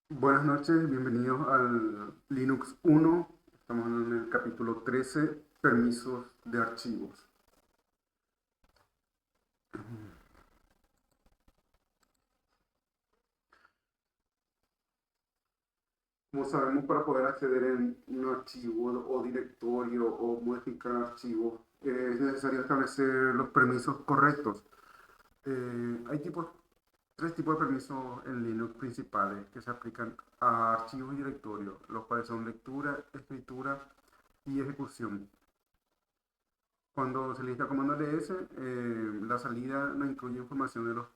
Buenas noches, bienvenidos al Linux 1. Estamos en el capítulo 13, permisos de archivos. Como sabemos, para poder acceder en un archivo o directorio o modificar archivos, es necesario establecer los permisos correctos. Hay tres tipos de permisos en Linux principales que se aplican a archivos y directorios, los cuales son lectura, escritura y ejecución. Cuando se lista el comando ls, la salida no incluye información de los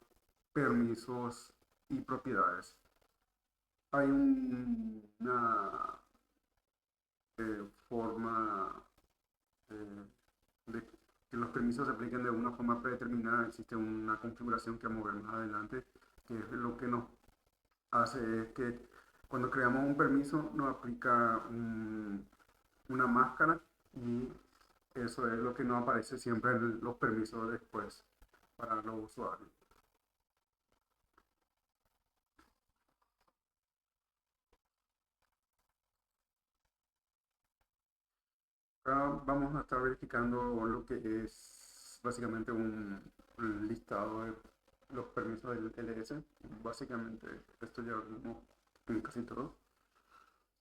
permisos y propiedades. Hay una forma de que los permisos se apliquen de una forma predeterminada. Existe una configuración que vamos a ver más adelante, que es lo que nos hace es que cuando creamos un permiso nos aplica una máscara y eso es lo que no aparece siempre en los permisos después para los usuarios. Acá vamos a estar verificando lo que es básicamente un listado de los permisos del LS. Básicamente esto ya lo vimos en casi todo.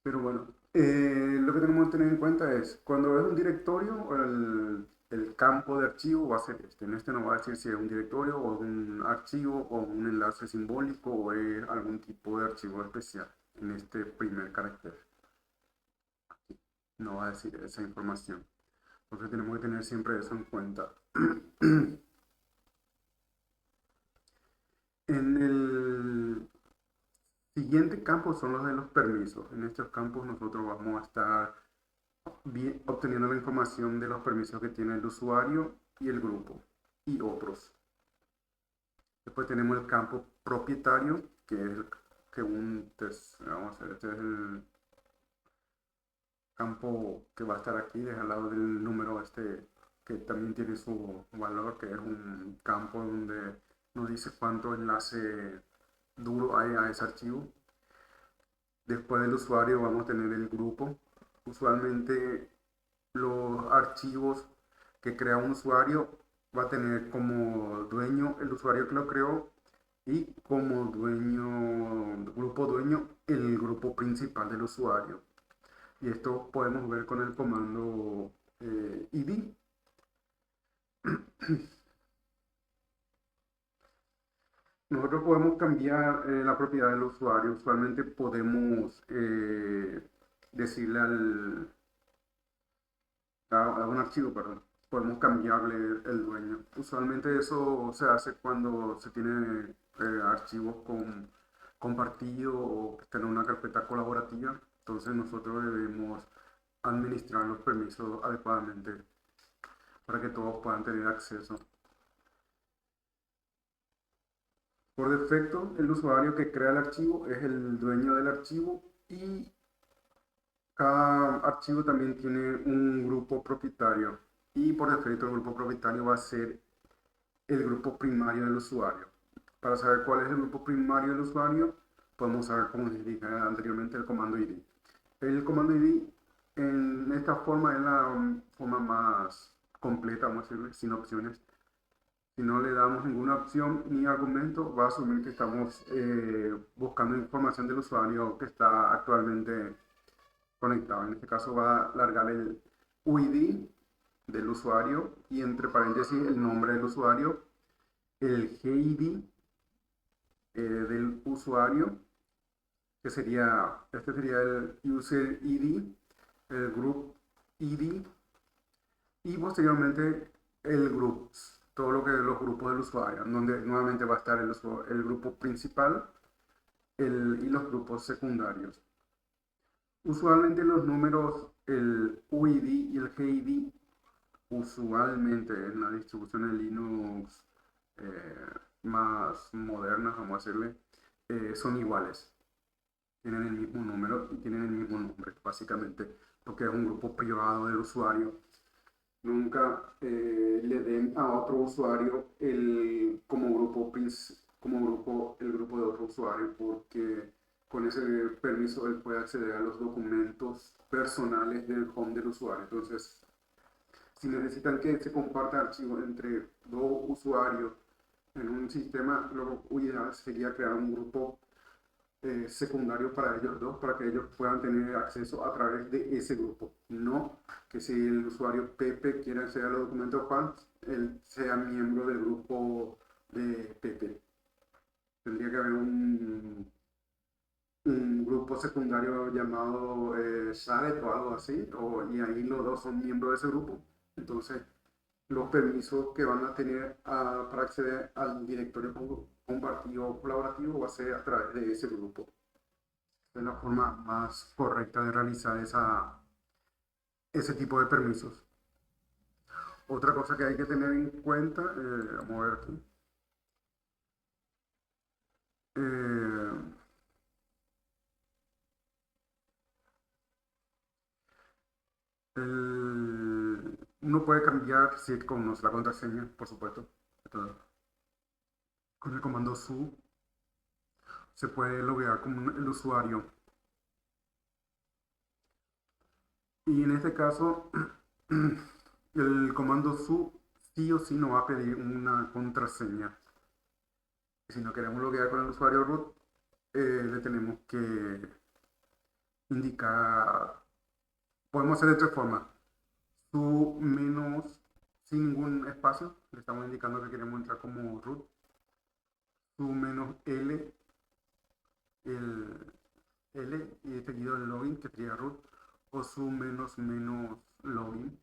Pero bueno, lo que tenemos que tener en cuenta es cuando es un directorio, el campo de archivo va a ser este. En este nos va a decir si es un directorio o un archivo o un enlace simbólico o es algún tipo de archivo especial en este primer carácter. No va a decir esa información. Entonces tenemos que tener siempre eso en cuenta. En el siguiente campo son los de los permisos. En estos campos nosotros vamos a estar obteniendo la información de los permisos que tiene el usuario y el grupo y otros. Después tenemos el campo propietario, que es el que vamos a ver, este es el campo que va a estar aquí, al lado del número este, que también tiene su valor, que es un campo donde nos dice cuánto enlace duro hay a ese archivo. Después del usuario vamos a tener el grupo. Usualmente los archivos que crea un usuario va a tener como dueño el usuario que lo creó y como grupo dueño, el grupo principal del usuario. Y esto podemos ver con el comando id. Nosotros podemos cambiar la propiedad del usuario. Usualmente podemos decirle a un archivo, perdón, podemos cambiarle el dueño. Usualmente eso se hace cuando se tiene archivos compartidos o que están en una carpeta colaborativa. Entonces nosotros debemos administrar los permisos adecuadamente para que todos puedan tener acceso. Por defecto, el usuario que crea el archivo es el dueño del archivo y cada archivo también tiene un grupo propietario y por defecto el grupo propietario va a ser el grupo primario del usuario. Para saber cuál es el grupo primario del usuario, podemos usar, como les dije anteriormente, el comando id. El comando id en esta forma es la forma más completa, vamos a decirle, sin opciones. Si no le damos ninguna opción ni argumento, va a asumir que estamos buscando información del usuario que está actualmente conectado. En este caso va a largar el UID del usuario y entre paréntesis el nombre del usuario, el GID del usuario, que sería, este sería el user ID, el group ID y posteriormente el groups, todo lo que los grupos del usuario, donde nuevamente va a estar el grupo principal y los grupos secundarios. Usualmente los números, el UID y el GID, usualmente en la distribución de Linux más modernas, vamos a decirle, son iguales. Tienen el mismo número y tienen el mismo nombre, básicamente, porque es un grupo privado del usuario. nunca le den a otro usuario como grupo, el grupo de otro usuario, porque con ese permiso él puede acceder a los documentos personales del home del usuario. Entonces, si necesitan que se comparta archivos entre dos usuarios en un sistema, lo ideal sería crear un grupo secundario para ellos dos, para que ellos puedan tener acceso a través de ese grupo. No que si el usuario Pepe quiere acceder a los documentos Juan, él sea miembro del grupo de Pepe. Tendría que haber un grupo secundario llamado Shared o algo así, y ahí los dos son miembros de ese grupo. Entonces, los permisos que van a tener para acceder al directorio compartido o colaborativo va a ser a través de ese grupo. Es la forma más correcta de realizar ese tipo de permisos. Otra cosa que hay que tener en cuenta, vamos a ver aquí. Eh, Uno puede cambiar si conoce la contraseña, por supuesto. Entonces, con el comando su se puede loguear como el usuario. Y en este caso, el comando su sí o sí nos va a pedir una contraseña. Si no queremos loguear con el usuario root, le tenemos que indicar, podemos hacer de tres formas. Su menos sin ningún espacio, le estamos indicando que queremos entrar como root. Su menos L, el L y seguido el login, que sería root. O su menos menos login,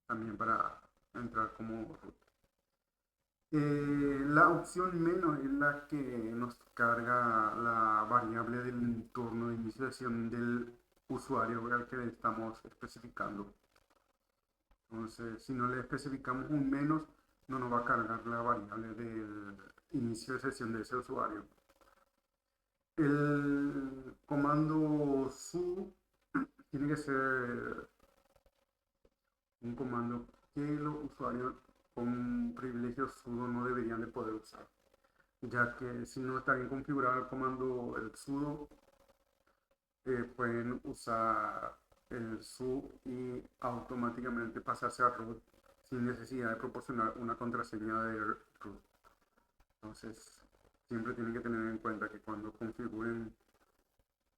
también para entrar como root. La opción menos es la que nos carga la variable del entorno de iniciación del usuario al que le estamos especificando. Entonces, si no le especificamos un menos, no nos va a cargar la variable del inicio de sesión de ese usuario. El comando su tiene que ser un comando que los usuarios con privilegios sudo no deberían de poder usar, ya que si no está bien configurado el comando el sudo, pueden usar el su y automáticamente pasarse a root sin necesidad de proporcionar una contraseña de root. Entonces, siempre tienen que tener en cuenta que cuando configuren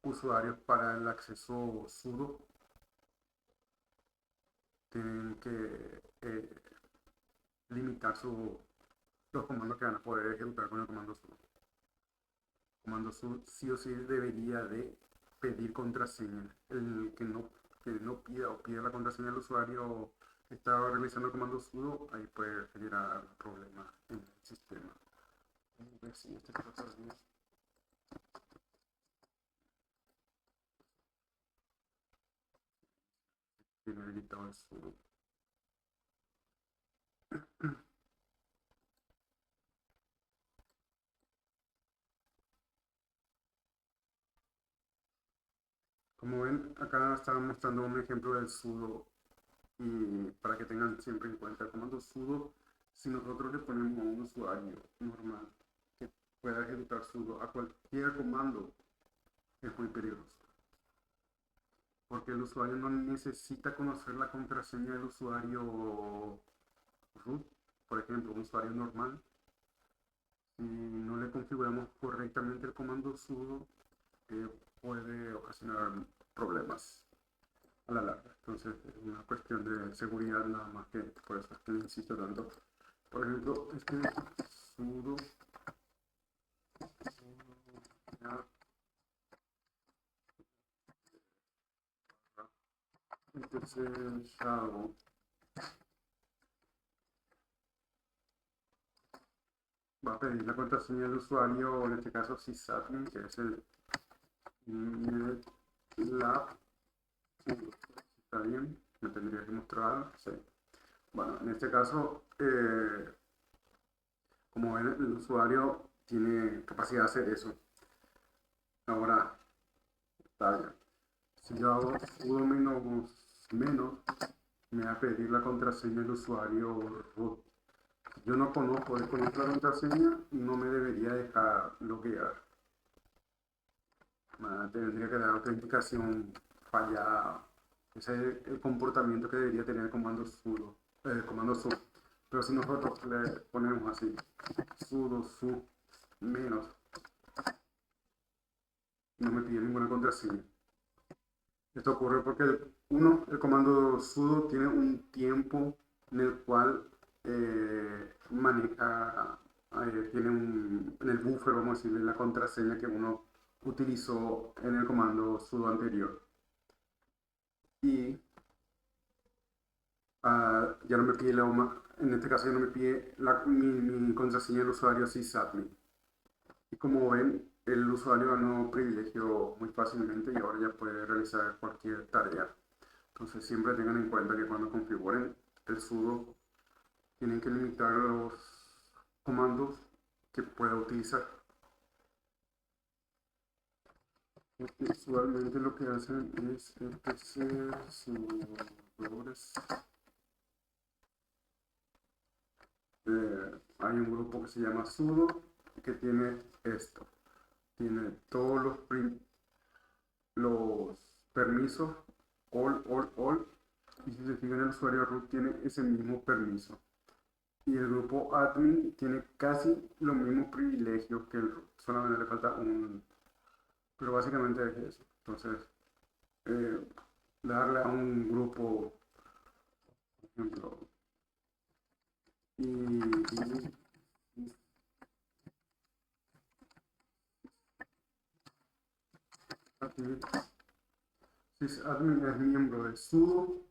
usuarios para el acceso sudo, tienen que limitar los comandos que van a poder ejecutar con el comando sudo. El comando sudo sí o sí debería de pedir contraseña. El que no pida o pida la contraseña del usuario que está realizando el comando sudo, ahí puede generar un problema en el sistema. A ver si este tiene habilitado el sudo. Como ven, acá estaba mostrando un ejemplo del sudo y para que tengan siempre en cuenta el comando sudo, si nosotros le ponemos a un usuario normal que pueda ejecutar sudo a cualquier comando, es muy peligroso. Porque el usuario no necesita conocer la contraseña del usuario root, por ejemplo, un usuario normal. Si no le configuramos correctamente el comando sudo, puede ocasionar problemas a la larga. Entonces es una cuestión de seguridad nada más, que por eso es que insisto tanto. Por ejemplo, este sudo entonces shadow va a pedir la contraseña del usuario, en este caso sysadmin, que es el lab. Está bien, me tendría que mostrar. Sí. Bueno, en este caso, como ven, el usuario tiene capacidad de hacer eso. Ahora, está bien. Si yo hago sudo menos, me va a pedir la contraseña del usuario root. Si yo no conozco, desconozco la contraseña, no me debería dejar loguear. Tendría que dar autenticación fallada. Ese es el comportamiento que debería tener el comando sudo. Comando su. Pero si nosotros le ponemos así, sudo su menos, no me pide ninguna contraseña. Esto ocurre porque el comando sudo tiene un tiempo en el cual maneja, tiene en el buffer, vamos a decirle, la contraseña que uno utilizó en el comando sudo anterior. Y ya no me pide en este caso ya no me pide mi contraseña del usuario sysadmin. Y como ven, el usuario ganó privilegio muy fácilmente y ahora ya puede realizar cualquier tarea. Entonces siempre tengan en cuenta que cuando configuren el sudo tienen que limitar los comandos que pueda utilizar. Porque usualmente lo que hacen es servidores. Hay un grupo que se llama sudo que tiene esto. Tiene todos los permisos, all. Y si se fijan, el usuario root tiene ese mismo permiso. Y el grupo admin tiene casi los mismos privilegios que el root. Solamente le falta un. Pero básicamente es eso. Entonces, eh, darle a un grupo, por ejemplo, y admin, sysadmin es miembro de sudo,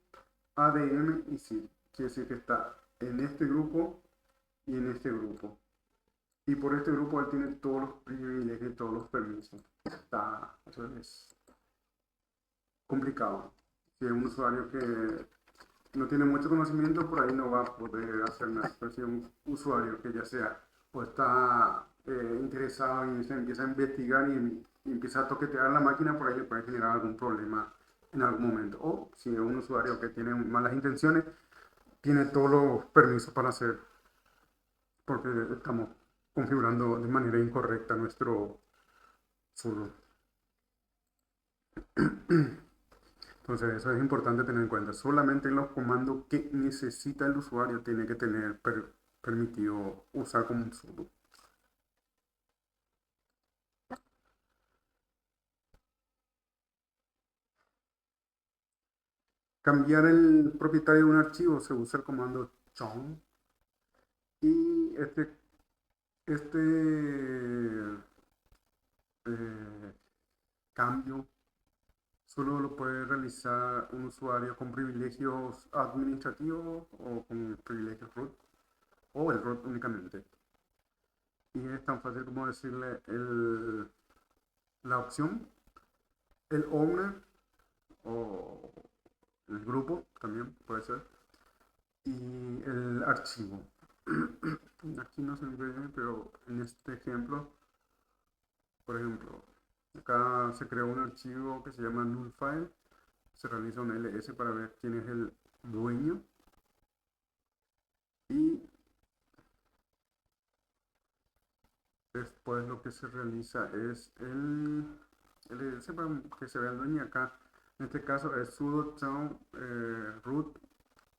ADM y SID. Quiere decir que está en este grupo y en este grupo. Y por este grupo él tiene todos los privilegios y todos los permisos. Eso es complicado. Si es un usuario que no tiene mucho conocimiento, por ahí no va a poder hacer nada. Pero si es un usuario que ya sea o está interesado y se empieza a investigar y empieza a toquetear la máquina, por ahí le puede generar algún problema en algún momento. O si es un usuario que tiene malas intenciones, tiene todos los permisos para hacer, porque estamos configurando de manera incorrecta nuestro sudo. Entonces eso es importante tener en cuenta. Solamente los comandos que necesita el usuario tiene que tener permitido usar como un sudo. Cambiar el propietario de un archivo se usa el comando chown y este cambio solo lo puede realizar un usuario con privilegios administrativos o con privilegios root o el root únicamente. Y es tan fácil como decirle la opción, el owner o el grupo también puede ser, y el archivo. Aquí no se ve, pero en este ejemplo, por ejemplo, acá se creó un archivo que se llama null file, se realiza un ls para ver quién es el dueño y después lo que se realiza es el ls para que se vea el dueño. Acá en este caso es sudo chown root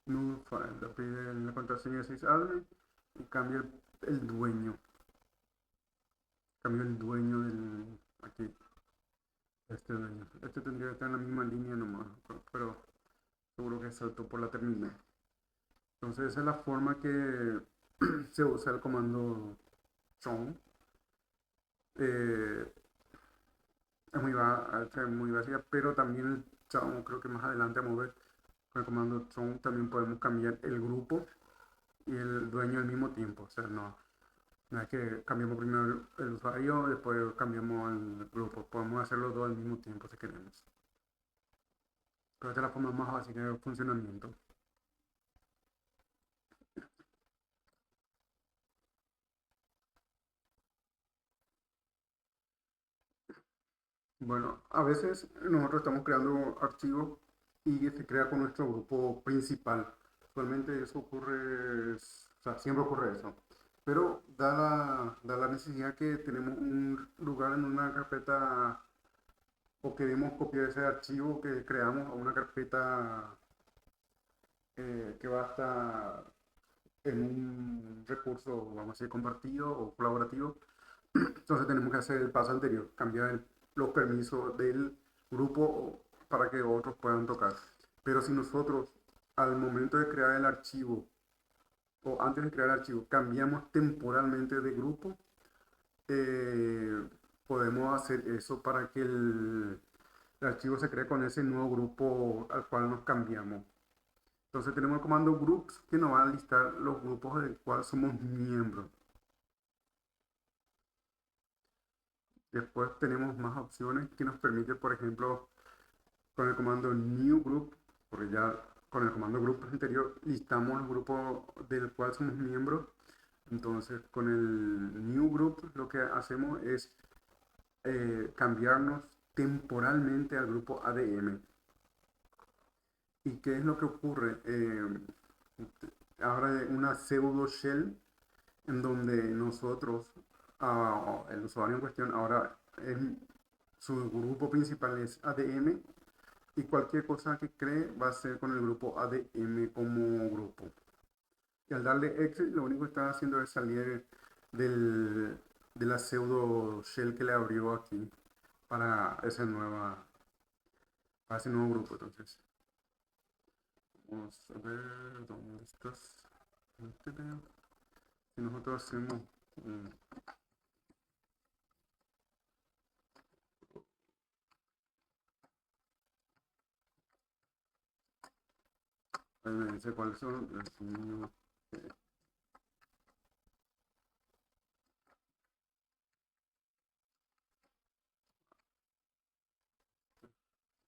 null file, le pide la contraseña de sysadmin y cambia el dueño. Cambio el dueño del. Aquí. Este dueño. Este tendría que estar en la misma línea nomás. Pero seguro que saltó por la terminal. Entonces esa es la forma que se usa el comando chown. Eh, es muy básica, pero también el chown, creo que más adelante vamos a ver, con el comando chown también podemos cambiar el grupo y el dueño al mismo tiempo. O sea, no es que cambiamos primero el usuario, después cambiamos el grupo. Podemos hacer los dos al mismo tiempo si queremos. Pero esta es la forma más básica de funcionamiento. Bueno, a veces nosotros estamos creando archivos y se crea con nuestro grupo principal. Usualmente eso ocurre, o sea, siempre ocurre eso. Pero da la necesidad que tenemos un lugar en una carpeta o queremos copiar ese archivo que creamos a una carpeta que va a estar en un recurso, vamos a decir, compartido o colaborativo. Entonces tenemos que hacer el paso anterior, cambiar los permisos del grupo para que otros puedan tocar. Pero si nosotros al momento de crear el archivo o antes de crear el archivo cambiamos temporalmente de grupo, eh, podemos hacer eso para que el archivo se cree con ese nuevo grupo al cual nos cambiamos. Entonces tenemos el comando groups que nos va a listar los grupos del cual somos miembros. Después tenemos más opciones que nos permite, por ejemplo, con el comando new group, porque ya con el comando group anterior listamos el grupo del cual somos miembros. Entonces con el new group lo que hacemos es cambiarnos temporalmente al grupo ADM. ¿Y qué es lo que ocurre? Ahora hay una pseudo shell en donde nosotros, el usuario en cuestión, ahora su grupo principal es ADM y cualquier cosa que cree va a ser con el grupo ADM como grupo. Y al darle exit, lo único que está haciendo es salir de la pseudo shell que le abrió aquí para para ese nuevo grupo. Entonces, vamos a ver dónde estás. Si nosotros hacemos me dice cuáles son los niños.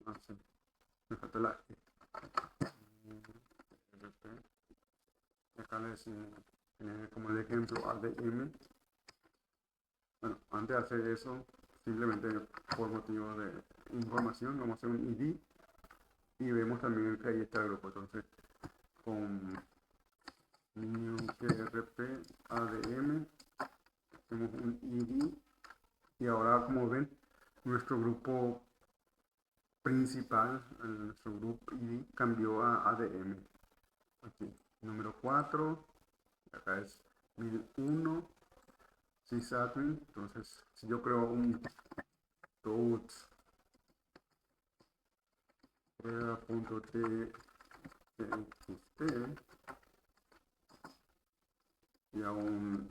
No sé, me falta la RP. Acá le decimos, como el ejemplo ADM. Bueno, antes de hacer eso, simplemente por motivo de información, vamos a hacer un ID y vemos también que ahí está el grupo. Entonces, con niño RP ADM, tenemos un ID y ahora, como ven, nuestro grupo principal, nuestro grupo ID cambió a ADM. Aquí, número 4, acá es 1001, sysadmin. Entonces, si yo creo un root prueba.txt y a un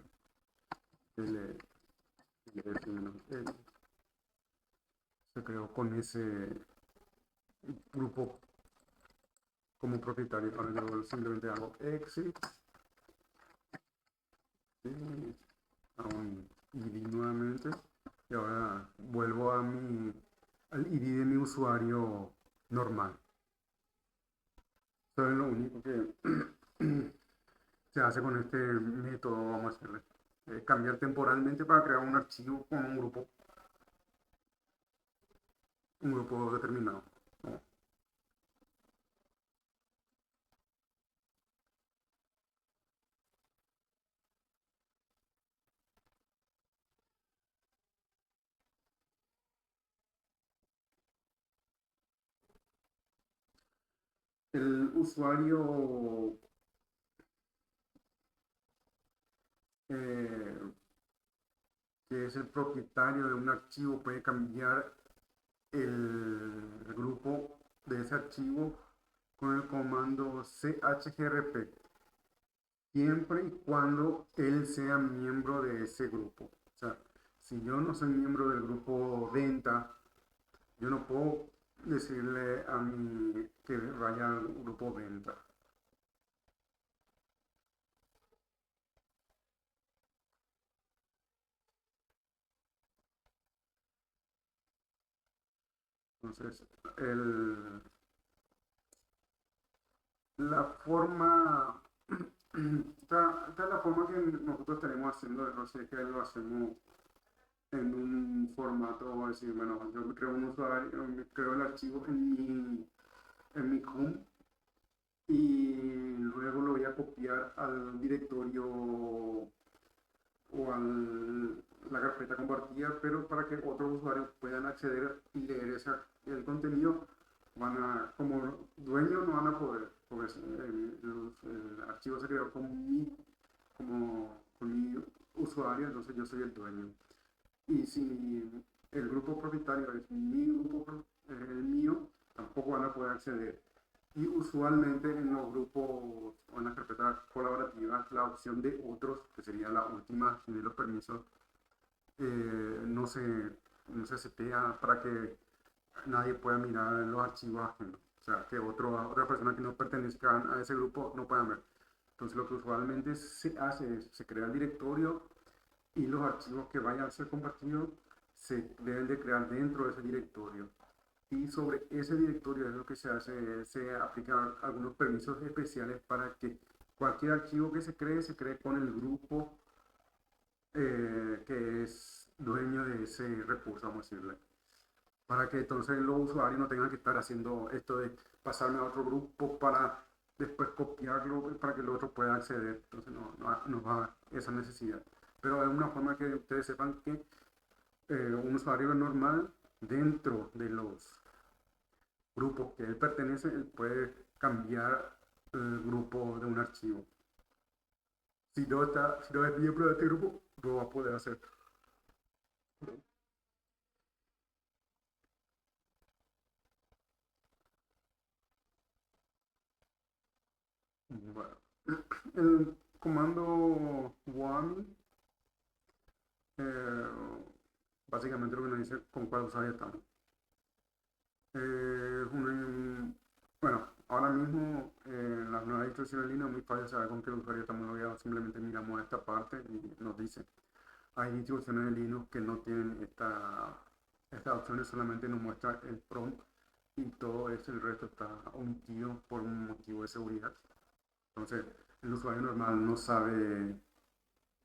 ls se creó con ese grupo como propietario. Ahora yo simplemente hago exit y a un ID nuevamente y ahora vuelvo al ID de mi usuario normal. Eso es lo único que se hace con este método, vamos a hacerle. Cambiar temporalmente para crear un archivo con un grupo determinado. ¿No? El usuario eh, que es el propietario de un archivo puede cambiar el grupo de ese archivo con el comando chgrp, siempre y cuando él sea miembro de ese grupo. O sea, si yo no soy miembro del grupo venta, yo no puedo decirle a mí que vaya al grupo venta. Entonces, la forma, esta es la forma que nosotros tenemos haciendo, no sé, que lo hacemos en un formato, decir, bueno, yo me creo un usuario, me creo el archivo en mi home y luego lo voy a copiar al directorio o a la carpeta compartida, pero para que otros usuarios puedan acceder y leer el contenido, como dueño no van a poder, porque el archivo se creó con mi usuario, entonces yo soy el dueño. Y si el grupo propietario es el mío, tampoco van a poder acceder. Y usualmente en los grupos o en las carpetas colaborativas, la opción de otros, que sería la última de los permisos, no se setea para que nadie pueda mirar los archivos ajenos. O sea, que otra persona que no pertenezca a ese grupo no pueda ver. Entonces, lo que usualmente se hace es, se crea el directorio y los archivos que vayan a ser compartidos se deben de crear dentro de ese directorio. Y sobre ese directorio es lo que se hace, se aplican algunos permisos especiales para que cualquier archivo que se cree con el grupo que es dueño de ese recurso, vamos a decirle. Para que entonces los usuarios no tengan que estar haciendo esto de pasarme a otro grupo para después copiarlo para que el otro pueda acceder. Entonces no va a haber esa necesidad. Pero es una forma que ustedes sepan que un usuario normal dentro de los grupos que él pertenece, él puede cambiar el grupo de un archivo. Si no es miembro de este grupo, no va a poder hacer. Bueno, el comando WAMI eh, básicamente lo que nos dice con cuál usuario estamos. Bueno, ahora mismo en las nuevas instrucciones en línea es muy fácil saber con qué usuario estamos logueados. Simplemente miramos esta parte y nos dice. Hay instrucciones en Linux que no tienen estas opciones, solamente nos muestra el prompt y todo eso, el resto está omitido por un motivo de seguridad. Entonces, el usuario normal no sabe,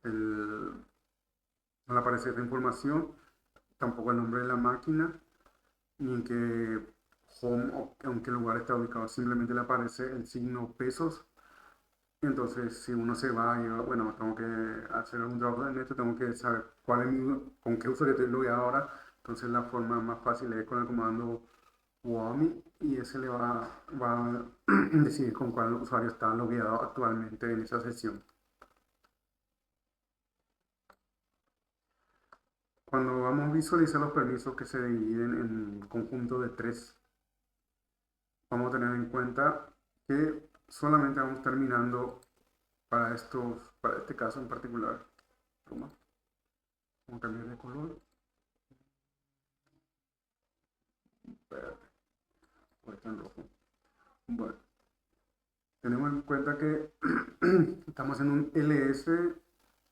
no le aparece esta información, tampoco el nombre de la máquina, ni en qué home o en qué lugar está ubicado, simplemente le aparece el signo pesos. Entonces, si uno se va y bueno, tengo que hacer un trabajo en esto, tengo que saber con qué usuario estoy logueado ahora. Entonces, la forma más fácil es con el comando WAMI y ese va a decidir con cuál usuario está logueado actualmente en esa sesión. Cuando vamos a visualizar los permisos que se dividen en un conjunto de 3, vamos a tener en cuenta que solamente vamos terminando para este caso en particular. Vamos a cambiar de color. Espérate, está en rojo. Bueno, tenemos en cuenta que estamos en un ls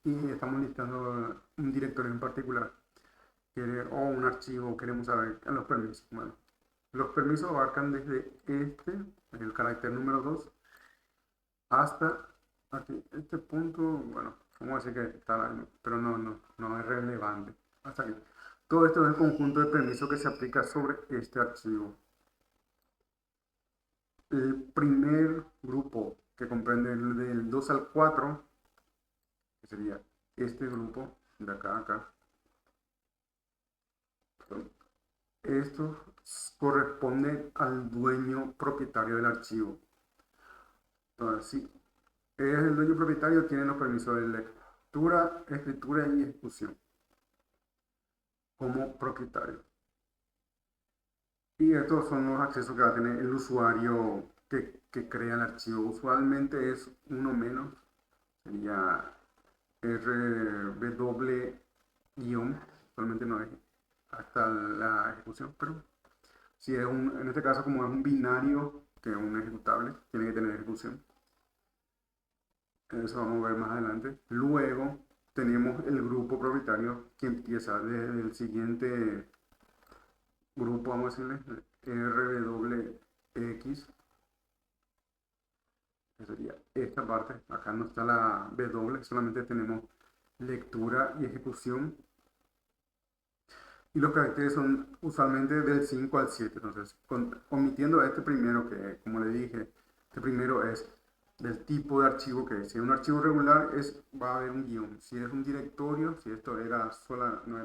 y estamos listando un directorio en particular o un archivo, queremos saber los permisos. Bueno, los permisos abarcan desde el carácter número 2, hasta aquí, este punto, bueno, vamos a decir que está ahí, pero no es relevante. Hasta aquí. Todo esto es el conjunto de permisos que se aplica sobre este archivo. El primer grupo que comprende del 2 al 4, que sería este grupo de acá a acá, esto corresponde al dueño propietario del archivo. Entonces, si es el dueño propietario, tiene los permisos de lectura, escritura y ejecución como propietario. Y estos son los accesos que va a tener el usuario que crea el archivo. Usualmente es uno menos, sería RW guión, usualmente no es hasta la ejecución, pero si es en este caso como es un binario, que es un ejecutable, tiene que tener ejecución. Eso vamos a ver más adelante. Luego tenemos el grupo propietario que empieza desde el siguiente grupo, vamos a decirle, RWX, que sería esta parte. Acá no está la W, solamente tenemos lectura y ejecución. Y los caracteres son usualmente del 5 al 7. Entonces, omitiendo este primero que, como le dije, este primero es del tipo de archivo que es. Si es un archivo regular, va a haber un guión. Si es un directorio, si esto era sola, no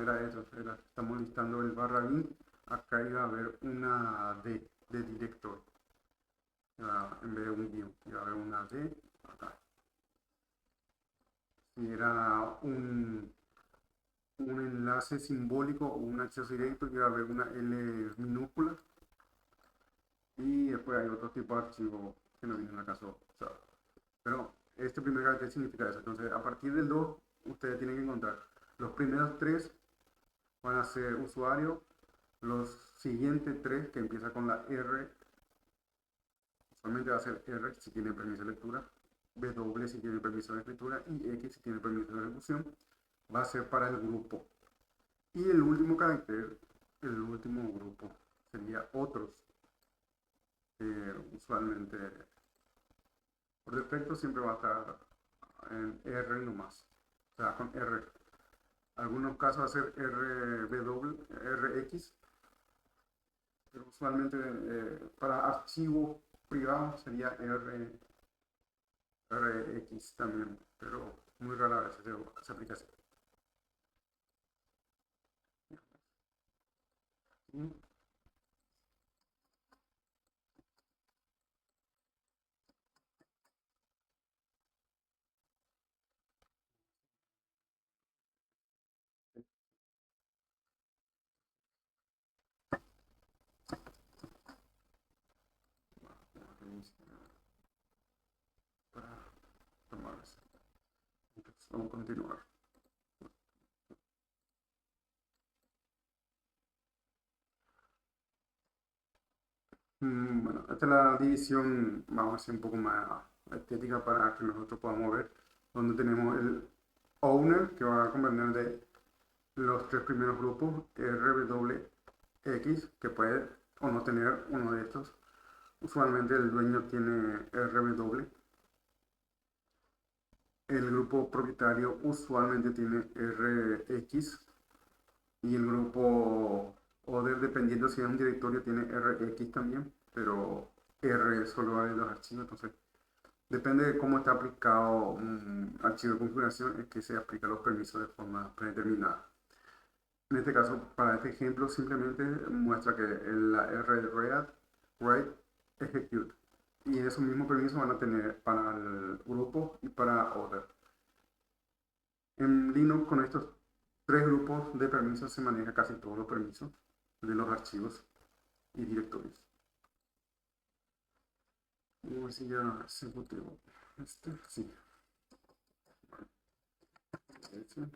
era eso, estamos listando el barra bin, acá iba a haber una D de director. En vez de un guión, iba a haber una D acá. Si era un enlace simbólico o un acceso directo, iba a haber una L minúscula. Y después hay otro tipo de archivo que no viene en el caso. O sea, pero este primer carácter significa eso. Entonces, a partir del 2, ustedes tienen que encontrar los primeros 3 van a ser usuario, los siguientes 3 que empieza con la R, usualmente va a ser R si tiene permiso de lectura, W si tiene permiso de escritura y X si tiene permiso de ejecución, va a ser para el grupo. Y el último carácter, el último grupo, sería otros, usualmente por defecto siempre va a estar en R nomás, o sea, con R. Algunos casos va a ser RW, RX, pero usualmente para archivos privados sería RX también, pero muy rara vez se aplica así. Y, para tomar eso. Entonces, vamos a continuar. Bueno, esta es la división, vamos a hacer un poco más estética para que nosotros podamos ver, donde tenemos el owner, que va a comprender de los 3 primeros grupos, RWX, que puede o no tener uno de estos. Usualmente el dueño tiene RW. El grupo propietario usualmente tiene RX. Y el grupo Other, dependiendo si es un directorio, tiene RX también, pero R solo hay los archivos, entonces depende de cómo está aplicado un archivo de configuración, es que se aplican los permisos de forma predeterminada. En este caso, para este ejemplo, simplemente muestra que la R de read, write, execute. Y esos mismos permisos van a tener para el grupo y para other. En Linux, con estos 3 grupos de permisos se maneja casi todos los permisos de los archivos y directorios. Vamos a ver si ya se ejecutivo. Sí. Ese.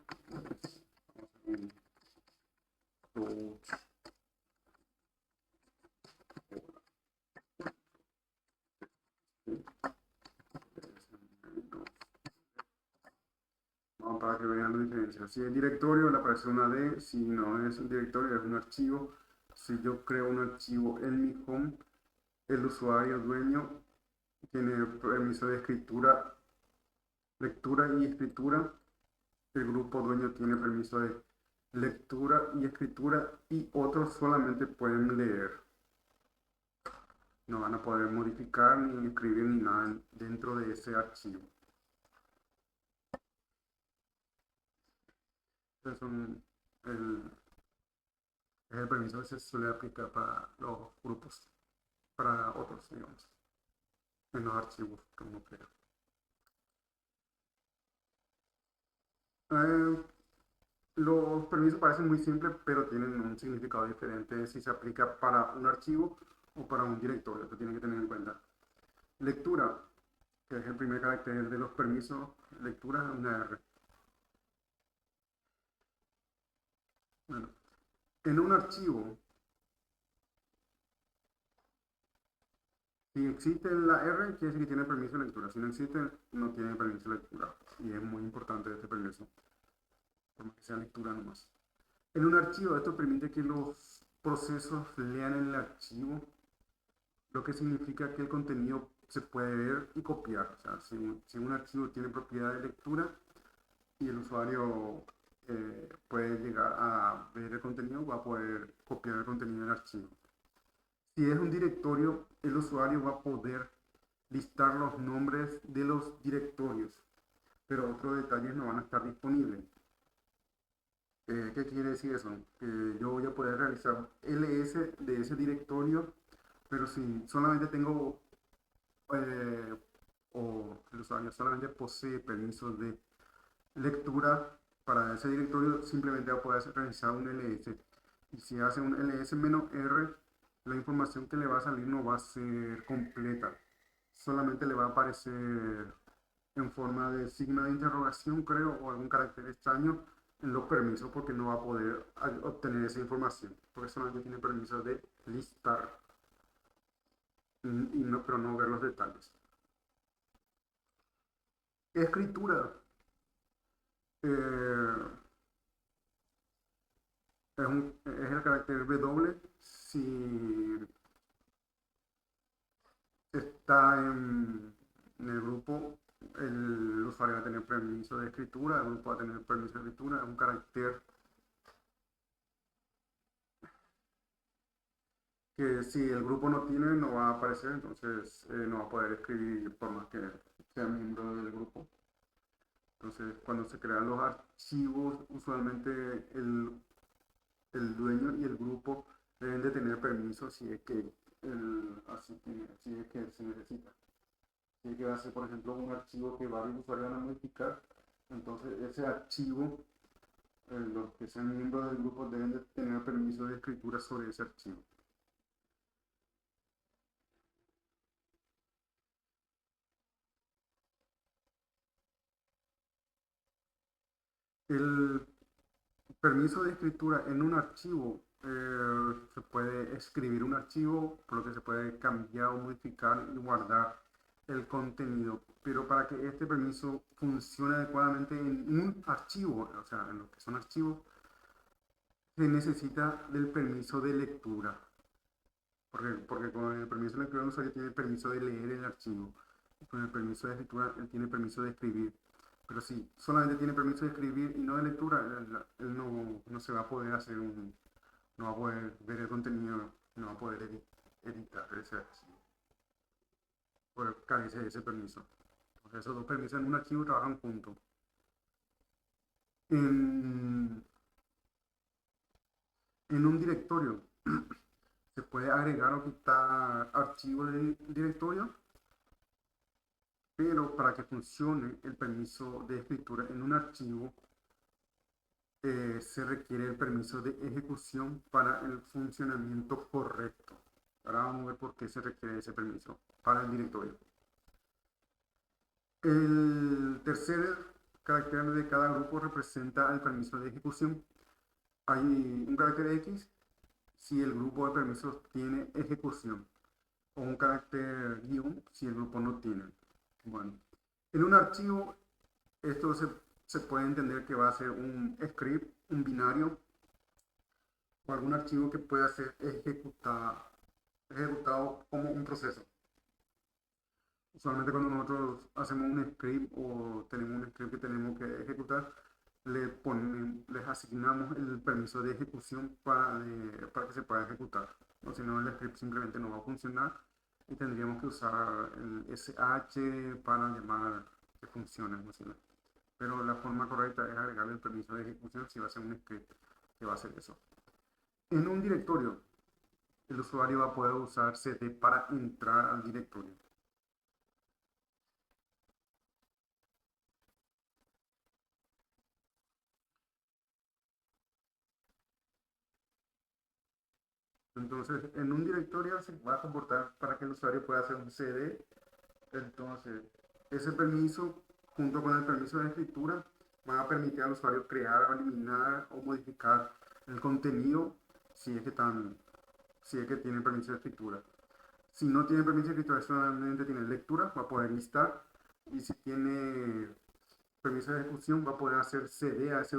Vamos para que vean la diferencia. Si es directorio, le aparece una D. Si no es un directorio, es un archivo. Si yo creo un archivo en mi home, el usuario dueño tiene permiso de escritura, lectura y escritura. El grupo dueño tiene permiso de lectura y escritura y otros solamente pueden leer. No van a poder modificar ni escribir ni nada dentro de ese archivo. Entonces es el permiso que se suele aplicar para los grupos, para otros, digamos, en los archivos que uno crea. Eh, los permisos parecen muy simples, pero tienen un significado diferente si se aplica para un archivo o para un directorio. Esto tienen que tener en cuenta. Lectura, que es el primer carácter de los permisos. Lectura es una R. Bueno, en un archivo, si existe la R, quiere decir que tiene permiso de lectura. Si no existe, no tiene permiso de lectura. Y es muy importante este permiso, por que sea lectura nomás. En un archivo, esto permite que los procesos lean el archivo, lo que significa que el contenido se puede ver y copiar. O sea, si un archivo tiene propiedad de lectura y el usuario puede llegar a ver el contenido, va a poder copiar el contenido del archivo. Si es un directorio, el usuario va a poder listar los nombres de los directorios, pero otros detalles no van a estar disponibles. ¿Qué quiere decir eso? Que yo voy a poder realizar ls de ese directorio, pero si solamente tengo eh, o el usuario solamente posee permisos de lectura para ese directorio, simplemente va a poder realizar un ls. Y si hace un ls-r, la información que le va a salir no va a ser completa. Solamente le va a aparecer en forma de signo de interrogación, creo, o algún carácter extraño en los permisos, porque no va a poder obtener esa información, porque solamente tiene permiso de listar, pero no ver los detalles. Escritura. Eh, es el carácter W si está en el grupo. El usuario va a tener permiso de escritura, el grupo va a tener permiso de escritura, es un carácter que si el grupo no tiene, no va a aparecer, entonces no va a poder escribir por más que sea miembro del grupo. Entonces, cuando se crean los archivos, usualmente el dueño y el grupo deben de tener permiso si es que, si es que se necesita. Si es que va a ser, por ejemplo, un archivo que varios usuarios van a modificar, entonces ese archivo, los que sean miembros del grupo deben de tener permiso de escritura sobre ese archivo. El permiso de escritura en un archivo, se puede escribir un archivo, por lo que se puede cambiar o modificar y guardar el contenido. Pero para que este permiso funcione adecuadamente en un archivo, o sea, en lo que son archivos, se necesita del permiso de lectura. Porque con el permiso de lectura el usuario tiene permiso de leer el archivo. Con el permiso de escritura él tiene permiso de escribir. Pero si solamente tiene permiso de escribir y no de lectura, él no se va a poder no va a poder ver el contenido, no va a poder editar ese archivo. Por carece de ese permiso. Entonces, esos dos permisos en un archivo trabajan juntos. En, en un directorio se puede agregar o quitar archivos del directorio, pero para que funcione el permiso de escritura en un archivo, se requiere el permiso de ejecución para el funcionamiento correcto. Ahora vamos a ver por qué se requiere ese permiso para el directorio. El tercer carácter de cada grupo representa el permiso de ejecución. Hay un carácter X si el grupo de permisos tiene ejecución, o un carácter guión si el grupo no tiene. Bueno, en un archivo, esto se puede entender que va a ser un script, un binario, o algún archivo que pueda ser ejecutado como un proceso. Usualmente cuando nosotros hacemos un script o tenemos un script que tenemos que ejecutar, les asignamos el permiso de ejecución para que se pueda ejecutar. O si no, el script simplemente no va a funcionar y tendríamos que usar el sh para llamar que funcione. Pero la forma correcta es agregarle el permiso de ejecución si va a ser un script que va a hacer eso. En un directorio, el usuario va a poder usar cd para entrar al directorio. Entonces, en un directorio se va a comportar para que el usuario pueda hacer un cd. Entonces, ese permiso, junto con el permiso de escritura, van a permitir al usuario crear, eliminar o modificar el contenido si es que, si es que tiene permiso de escritura. Si no tiene permiso de escritura, solamente tiene lectura, va a poder listar. Y si tiene permiso de ejecución, va a poder hacer cd a a ese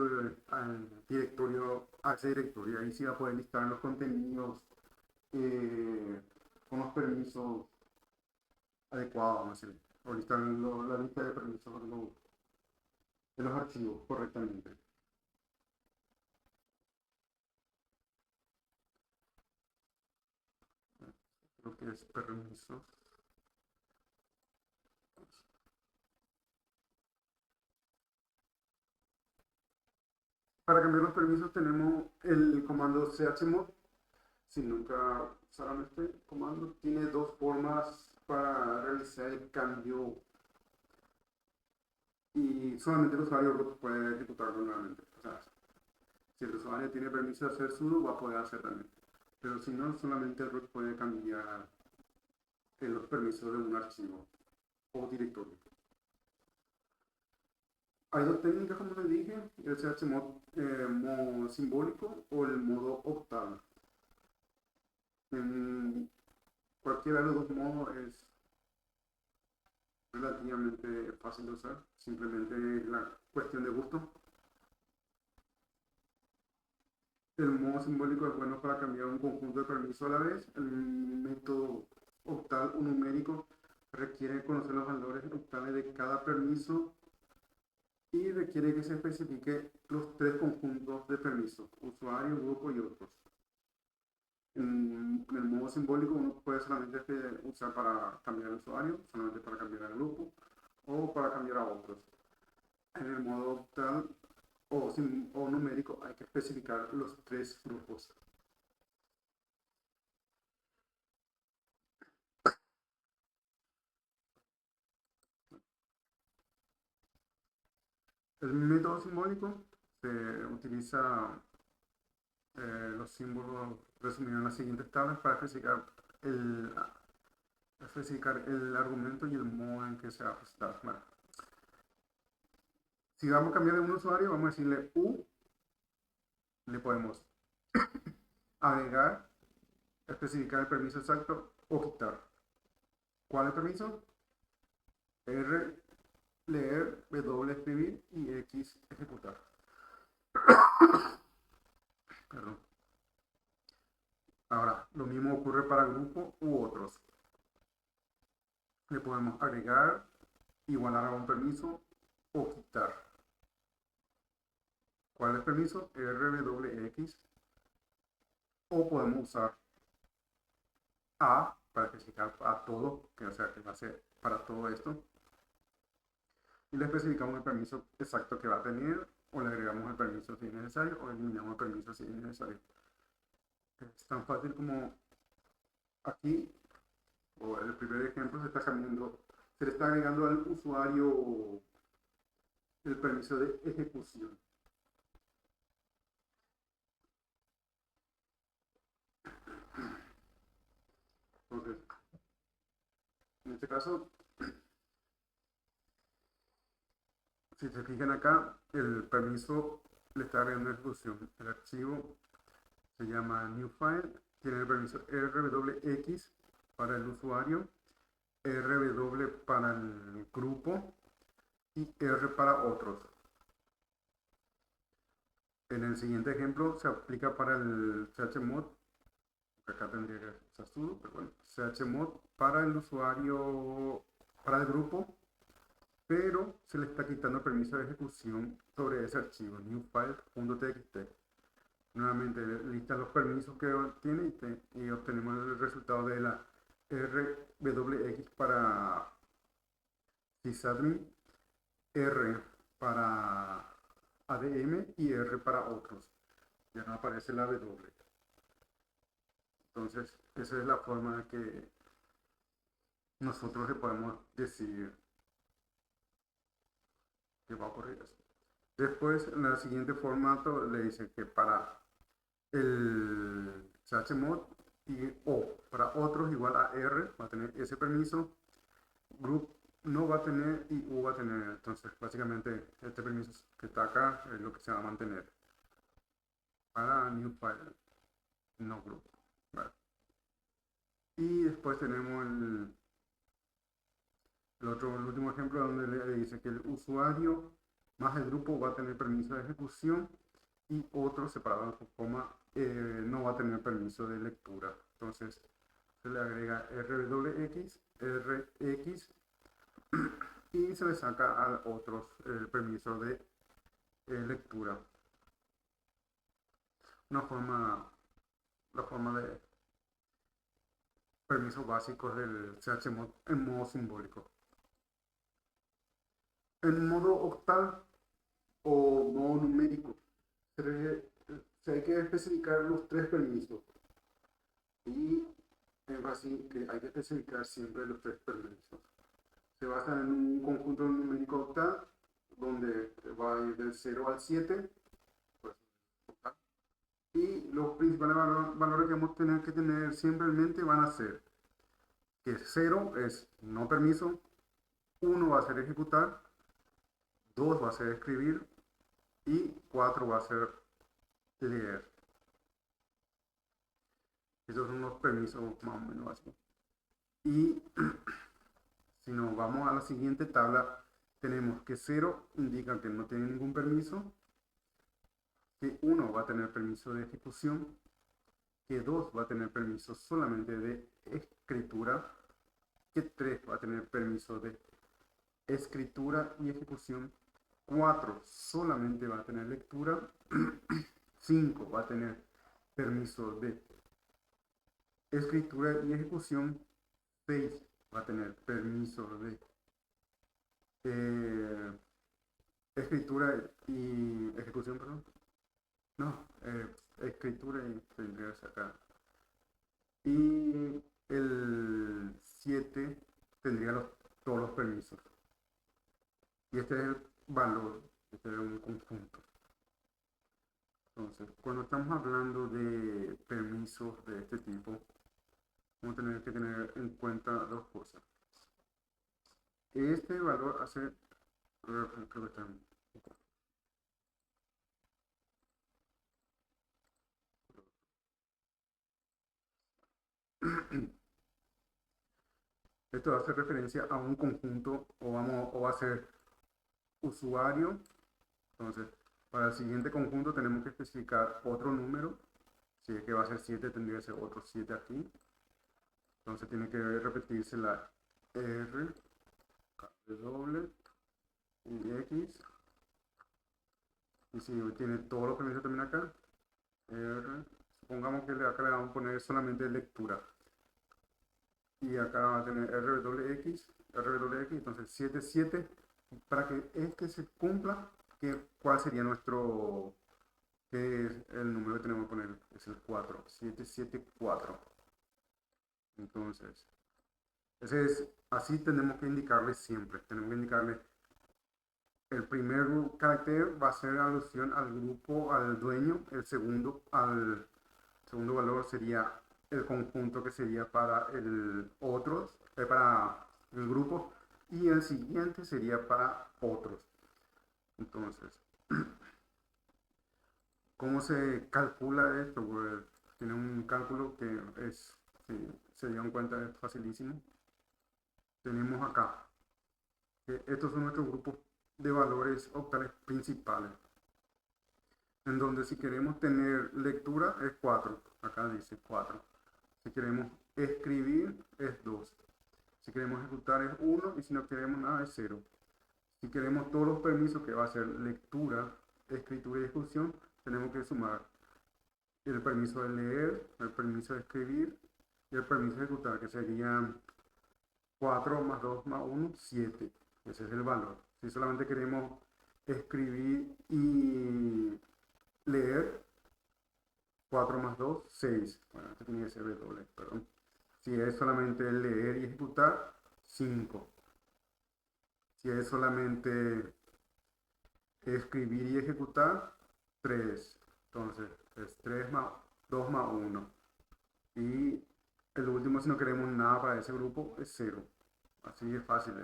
directorio. Ahí sí va a poder listar los contenidos eh, con los permisos adecuados, vamos a decir, o listar la lista de permisos de los archivos correctamente. lo que es permisos. Para cambiar los permisos tenemos el comando chmod. Si nunca usaron este comando, tiene dos formas para realizar el cambio y solamente el usuario root puede ejecutarlo nuevamente. O sea, si el usuario tiene permiso de hacer sudo, va a poder hacer también. Pero si no, solamente el root puede cambiar los permisos de un archivo o directorio. Hay dos técnicas, como les dije, el chmod modo simbólico o el modo octal. En cualquiera de los dos modos es relativamente fácil de usar, simplemente la cuestión de gusto. El modo simbólico es bueno para cambiar un conjunto de permisos a la vez. El método octal o numérico requiere conocer los valores octales de cada permiso y requiere que se especifique los tres conjuntos de permisos, usuario, grupo y otros. En el modo simbólico uno puede solamente usar para cambiar el usuario, solamente para cambiar el grupo o para cambiar a otros. En el modo octal o numérico hay que especificar los tres grupos. El método simbólico se utiliza los símbolos resumidos en las siguientes tablas para especificar el argumento y el modo en que se va a presentar. Bueno, si vamos a cambiar de un usuario, vamos a decirle U, le podemos agregar, especificar el permiso exacto o quitar. ¿Cuál es el permiso? R, leer, W, escribir y X, ejecutar. Perdón. Ahora, lo mismo ocurre para grupo u otros. Le podemos agregar, igualar a un permiso o quitar. ¿Cuál es el permiso? RWX. O podemos usar A para especificar a todo, que, o sea, que va a ser para todo esto. Y le especificamos el permiso exacto que va a tener, o le agregamos el permiso si es necesario, o eliminamos el permiso si es necesario. Es tan fácil como aquí, o el primer ejemplo, se está cambiando, se le está agregando al usuario el permiso de ejecución. Entonces, en este caso, si se fijan acá, el permiso le está agregando ejecución. El archivo se llama new file, tiene el permiso rwx para el usuario, rw para el grupo y R para otros. En el siguiente ejemplo se aplica para el chmod, acá tendría que ser sudo, pero bueno, chmod para el usuario, para el grupo, pero se le está quitando el permiso de ejecución sobre ese archivo, newfile.txt. Nuevamente lista los permisos que tiene y obtenemos el resultado de la RWX para sysadmin, R para ADM y R para otros. Ya no aparece la W. Entonces, esa es la forma de que nosotros le podemos decir que va a ocurrir eso. Después, en el siguiente formato, le dice que para el chmod y O para otros igual a R, va a tener ese permiso, group no va a tener y U va a tener. Entonces, básicamente, este permiso que está acá es lo que se va a mantener para new file, no group. Vale. Y después tenemos el último ejemplo donde le dice que el usuario más el grupo va a tener permiso de ejecución y otro separado por coma no va a tener permiso de lectura. Entonces se le agrega rwx, rx y se le saca a otros el permiso de lectura. La forma de permisos básicos del chmod en modo simbólico. En modo octal o modo numérico, hay que especificar los tres permisos. Y es así que hay que especificar siempre los tres permisos. Se basa en un conjunto numérico octal, donde va a ir del 0 al 7, pues, y los principales valores que vamos a tener que tener siempre en mente van a ser que 0 es no permiso, 1 va a ser ejecutar, 2 va a ser escribir y 4 va a ser leer. Esos son los permisos más o menos básicos. Y si nos vamos a la siguiente tabla, tenemos que 0 indica que no tiene ningún permiso, que 1 va a tener permiso de ejecución, que 2 va a tener permiso solamente de escritura, que 3 va a tener permiso de escritura y ejecución, 4 solamente va a tener lectura, 5 va a tener permiso de escritura y ejecución, 6 va a tener permiso de escritura y ejecución, perdón. No, escritura y tendría que sacar. Y el 7 tendría todos los permisos. Y este es el valor, este es un conjunto. Entonces, cuando estamos hablando de permisos de este tipo, vamos a tener que tener en cuenta dos cosas. Este valor hace, creo que está esto hace referencia a un conjunto o va a ser usuario. Entonces, para el siguiente conjunto tenemos que especificar otro número. Si es que va a ser 7, tendría que ser otro 7 aquí. Entonces tiene que repetirse la R, W y X. Y si tiene todos los permisos también acá, R, supongamos que acá le vamos a poner solamente lectura. Y acá va a tener RWX, entonces 7, 7. Para que este se cumpla, ¿cuál sería nuestro, que es el número que tenemos que poner? Es el 4, 7, 7, 4. Entonces, así tenemos que indicarle siempre. Tenemos que indicarle el primer carácter va a ser alusión al grupo, al dueño. El segundo valor sería el conjunto que sería para el otros, para el grupo. Y el siguiente sería para otros. Entonces, ¿cómo se calcula esto? Pues tiene un cálculo que es, si se dieron cuenta, es facilísimo. Tenemos acá que estos son nuestros grupos de valores octales principales, en donde si queremos tener lectura es 4, acá dice 4. Si queremos escribir es 2. Si queremos ejecutar es 1 y si no queremos nada es 0. Si queremos todos los permisos que va a ser lectura, escritura y ejecución, tenemos que sumar el permiso de leer, el permiso de escribir y el permiso de ejecutar, que serían 4 más 2 más 1, 7. Ese es el valor. Si solamente queremos escribir y leer, 4 más 2, 6. Bueno, esto tiene que ser doble, perdón. Si es solamente leer y ejecutar, 5. Si es solamente escribir y ejecutar, 3. Entonces, es 3 más 2 más 1. Y el último, si no queremos nada para ese grupo, es 0. Así es fácil.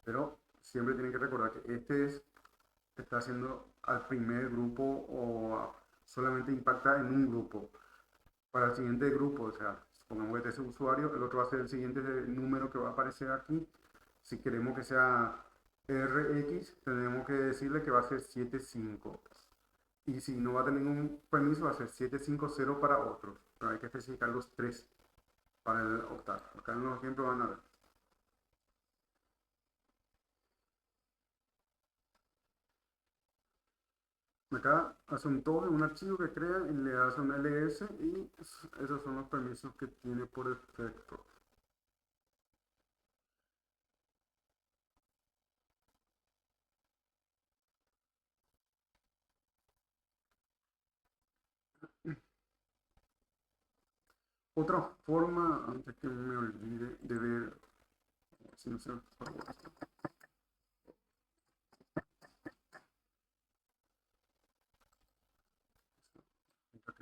Pero siempre tienen que recordar que está haciendo al primer grupo o solamente impacta en un grupo. Para el siguiente grupo, o sea, supongamos que este es usuario, el otro va a ser el siguiente número que va a aparecer aquí. Si queremos que sea RX, tenemos que decirle que va a ser 75. Y si no va a tener ningún permiso, va a ser 750 para otros. Pero hay que especificar los 3 para el octal. Acá en los ejemplos van a ver. Acá hacen todo en un archivo que crea y le hace un ls y esos son los permisos que tiene por defecto. Otra forma, antes que me olvide de ver, si no se me fue esto. Ok,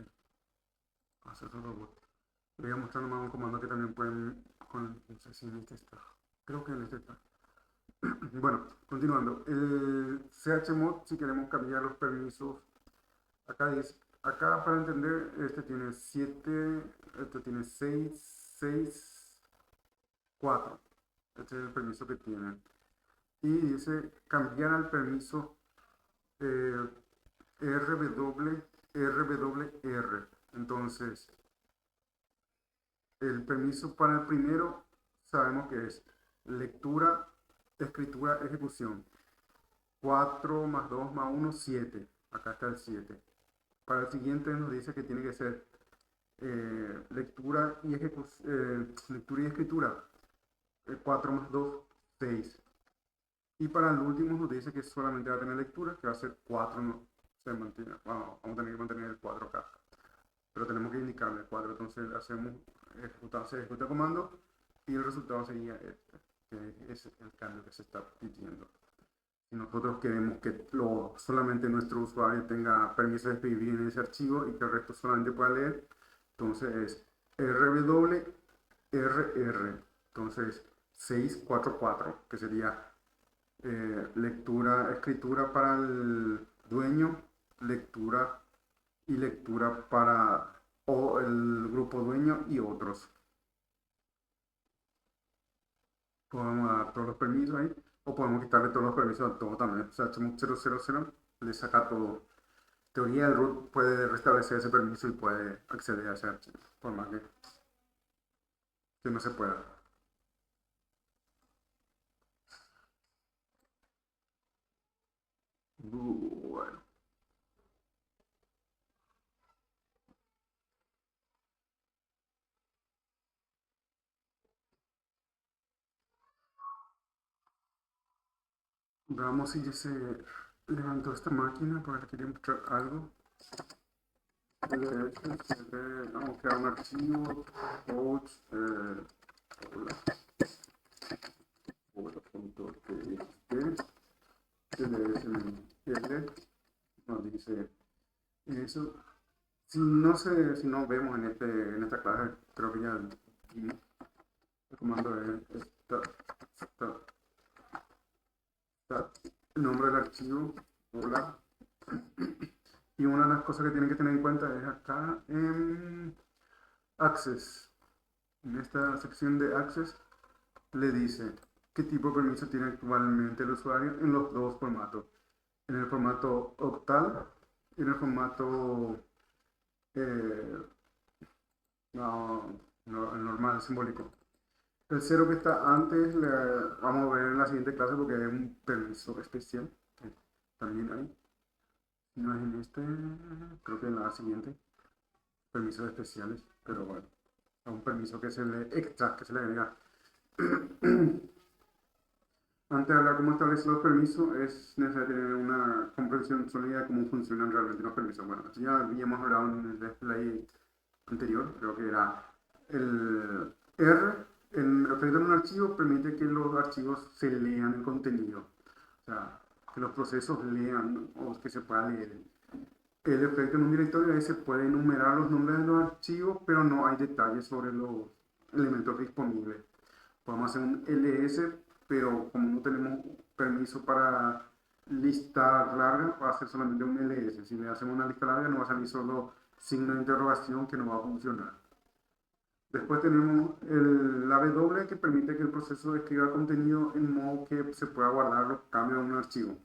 hacer otro robot. Le voy a mostrar nomás un comando que también pueden, no sé si en este está, creo que en este está. Bueno, continuando. El chmod, si queremos cambiar los permisos, acá dice, acá para entender, este tiene 7, este tiene 6, 6, 4. Este es el permiso que tiene. Y dice cambiar al permiso eh, RWR. Entonces, el permiso para el primero sabemos que es lectura, escritura, ejecución. 4 más 2 más 1, 7. Acá está el 7. Para el siguiente nos dice que tiene que ser lectura, y lectura y escritura. 4 más 2, 6. Y para el último nos dice que solamente va a tener lectura, que va a ser 4. No, se mantiene, vamos a tener que mantener el 4 acá. Pero tenemos que indicarle 4. Entonces hacemos, se ejecuta el comando y el resultado sería este, que es el cambio que se está pidiendo. Si nosotros queremos que solamente nuestro usuario tenga permiso de escribir en ese archivo y que el resto solamente pueda leer, entonces es RWRR. Entonces 644, que sería lectura, escritura para el dueño, lectura y lectura para el grupo dueño y otros. Podemos dar todos los permisos ahí, o podemos quitarle todos los permisos a todo también. O sea, hacemos 000, le saca todo. Teoría, el root puede restablecer ese permiso y puede acceder a ese archivo, por más que no se pueda. Bueno, veamos si ya se levantó esta máquina porque le quería mostrar algo. Vamos a crear un archivo, coach, hola, hola.txt, LSML, nos dice eso. Si no vemos en esta clase, creo que ya vimos. El comando es el nombre del archivo, hola. Y una de las cosas que tienen que tener en cuenta es acá en Access. En esta sección de Access le dice qué tipo de permiso tiene actualmente el usuario en los dos formatos. En el formato octal y en el formato eh, el normal, simbólico. El cero que está antes, vamos a ver en la siguiente clase porque hay un permiso especial que también hay. No es en este, creo que en la siguiente, permisos especiales, pero bueno, es un permiso que se le extra, que se le agrega. Antes de hablar cómo establecer los permisos, es necesario tener una comprensión sólida de cómo funcionan realmente los permisos. Bueno, esto ya habíamos hablado en el display anterior, creo que era el R, el efecto en un archivo permite que los archivos se lean el contenido, o sea, que los procesos lean o que se pueda leer. El efecto en un directorio ahí se puede enumerar los nombres de los archivos, pero no hay detalles sobre los elementos disponibles. Podemos hacer un ls, pero como no tenemos permiso para lista larga, va a ser solamente un ls. Si le hacemos una lista larga, no va a salir solo signo de interrogación que no va a funcionar. Después tenemos la W, que permite que el proceso escriba contenido en modo que se pueda guardar los cambios en un archivo.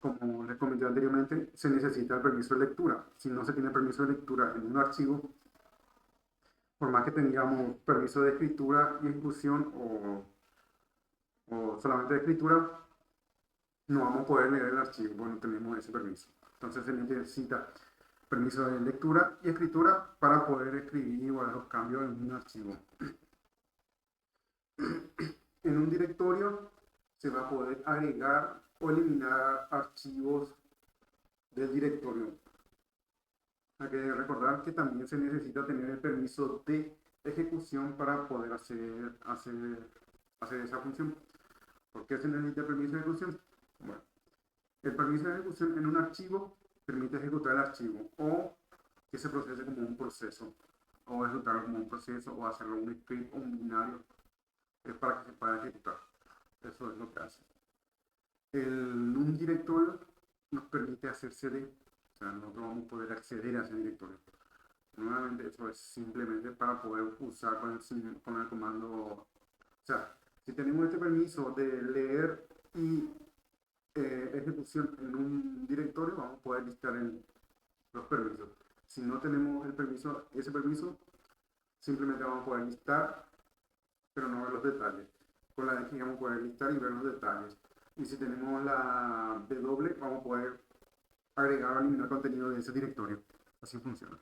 Como les comenté anteriormente, se necesita el permiso de lectura. Si no se tiene permiso de lectura en un archivo, por más que tengamos permiso de escritura y ejecución o solamente de escritura, no vamos a poder leer el archivo, bueno, tenemos ese permiso. Entonces se necesita permiso de lectura y escritura para poder escribir y guardar los cambios en un archivo. En un directorio se va a poder agregar o eliminar archivos del directorio. Hay que recordar que también se necesita tener el permiso de ejecución para poder hacer esa función. ¿Por qué se necesita el permiso de ejecución? Bueno, el permiso de ejecución en un archivo permite ejecutar el archivo o que se procese como un proceso, o ejecutarlo como un proceso, o hacerlo un script o un binario para que se pueda ejecutar. Eso es lo que hace. Un directorio nos permite hacer CD, o sea, nosotros vamos a poder acceder a ese directorio. Nuevamente, eso es simplemente para poder usar con el comando. O sea, si tenemos este permiso de leer y ejecución en un directorio, vamos a poder listar los permisos. Si no tenemos ese permiso, simplemente vamos a poder listar, pero no ver los detalles. Con la X vamos a poder listar y ver los detalles. Y si tenemos la W, vamos a poder agregar o eliminar contenido de ese directorio. Así funciona.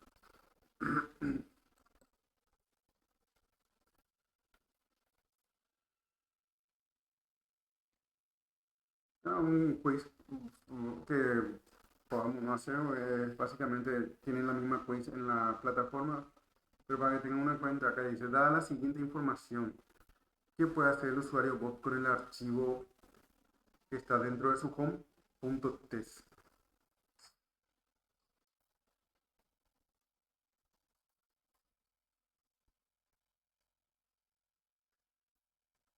Un quiz que podemos hacer es básicamente tienen la misma quiz en la plataforma, pero para que tengan una cuenta acá dice, dada la siguiente información, ¿qué puede hacer el usuario bot con el archivo que está dentro de su home.test?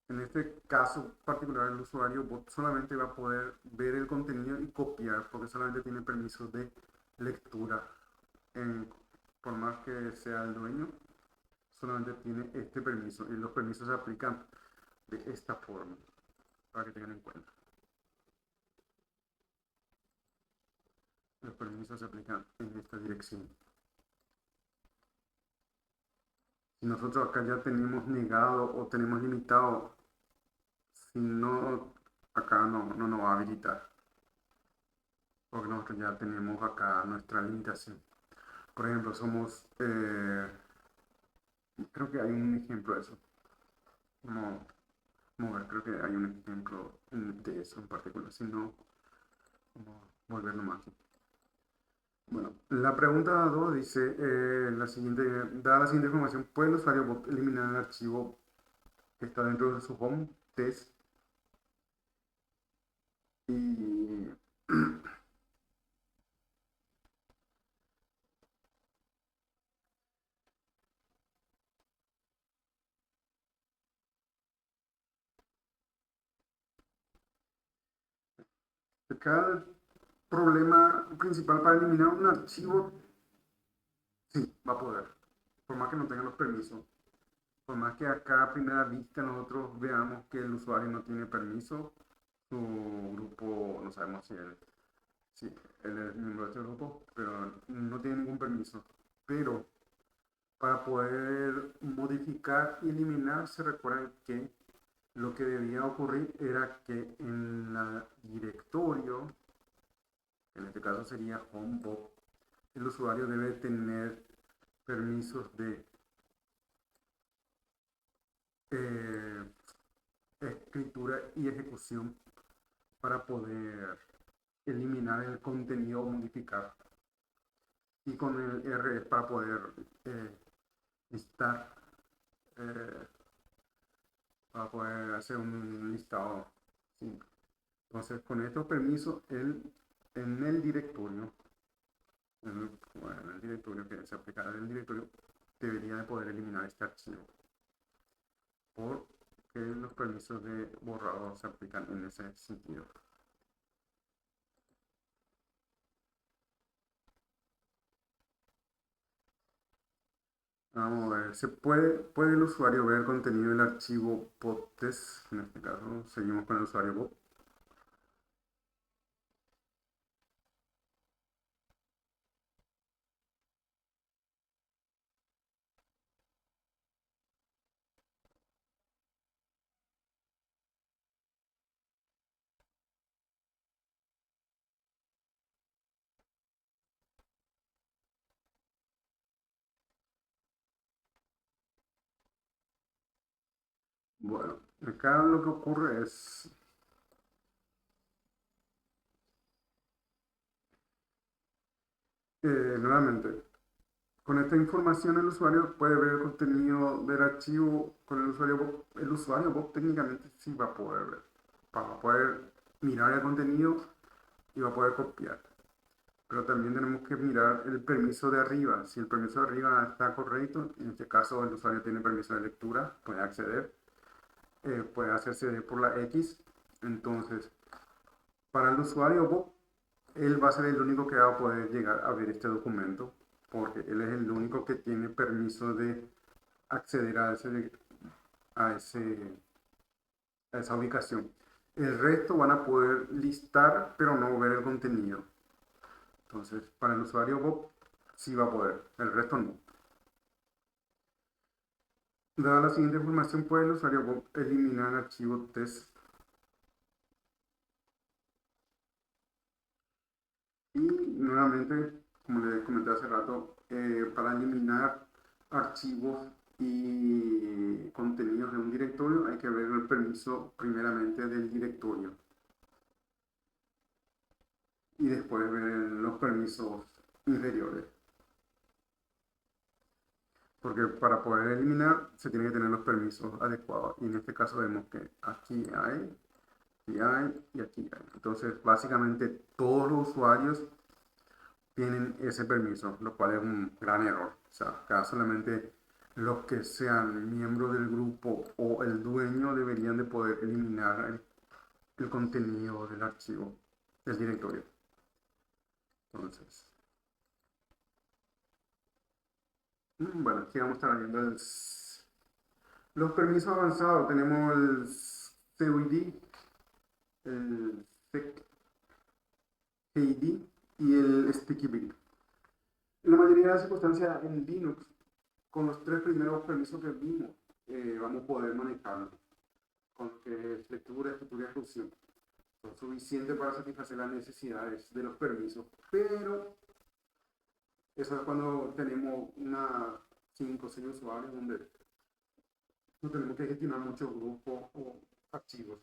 En este caso particular, el usuario bot solamente va a poder ver el contenido y copiar, porque solamente tiene permisos de lectura. En- por más que sea el dueño, solamente tiene este permiso y los permisos se aplican de esta forma, para que tengan en cuenta. Los permisos se aplican en esta dirección. Si nosotros acá ya tenemos negado o tenemos limitado, si no, acá no nos va a habilitar, porque nosotros ya tenemos acá nuestra limitación. Por ejemplo, creo que hay un ejemplo de eso. Como, creo que hay un ejemplo de eso en particular, si no, como volverlo más. Bueno, la pregunta 2 dice, dada la siguiente información, ¿puede el usuario eliminar el archivo que está dentro de su home test? Y acá el problema principal para eliminar un archivo, sí, va a poder, por más que no tenga los permisos. Por más que acá a primera vista nosotros veamos que el usuario no tiene permiso, su grupo, no sabemos si él es miembro de este grupo, pero no tiene ningún permiso. Pero para poder modificar y eliminar, se recuerda que lo que debía ocurrir era que en la directorio, en este caso sería HomePod, el usuario debe tener permisos de eh, escritura y ejecución para poder eliminar el contenido o modificar. Y con el R para poder eh, listar, eh, para poder hacer un listado simple. Entonces, con estos permisos, en el directorio, en el directorio que se aplicará en el directorio, debería de poder eliminar este archivo. Porque los permisos de borrador se aplican en ese sentido. Vamos a ver, ¿puede el usuario ver el contenido del archivo podtest? En este caso, seguimos con el usuario bot. Bueno, acá lo que ocurre es, nuevamente, Con esta información el usuario puede ver el contenido del archivo. Con el usuario Bob técnicamente sí va a poder ver, va a poder mirar el contenido y va a poder copiar. Pero también tenemos que mirar el permiso de arriba. Si el permiso de arriba está correcto, en este caso el usuario tiene permiso de lectura, puede acceder, puede hacerse por la X. Entonces, para el usuario Bob, él va a ser el único que va a poder llegar a ver este documento, porque él es el único que tiene permiso de acceder a ese, a esa ubicación. El resto van a poder listar, pero no ver el contenido. Entonces, para el usuario Bob, sí va a poder, el resto no. Dada la siguiente información, puede el usuario Bob eliminar el archivo test. Y nuevamente, como les comenté hace rato, para eliminar archivos y contenidos de un directorio hay que ver el permiso primeramente del directorio y después ver los permisos inferiores. Porque para poder eliminar se tiene que tener los permisos adecuados. Y en este caso vemos que aquí hay y aquí hay. Entonces, básicamente todos los usuarios tienen ese permiso, lo cual es un gran error. O sea, acá solamente los que sean miembros del grupo o el dueño deberían de poder eliminar el contenido del archivo, del directorio. Entonces, bueno, aquí vamos a estar viendo los permisos avanzados. Tenemos el CUID, el SecID y el Sticky Bit. En la mayoría de las circunstancias en Linux, con los tres primeros permisos que vimos, vamos a poder manejarlo con lo que es lectura, escritura y ejecución. Son suficientes para satisfacer las necesidades de los permisos, pero eso es cuando tenemos una 5 o 6 usuarios donde no tenemos que gestionar muchos grupos o archivos.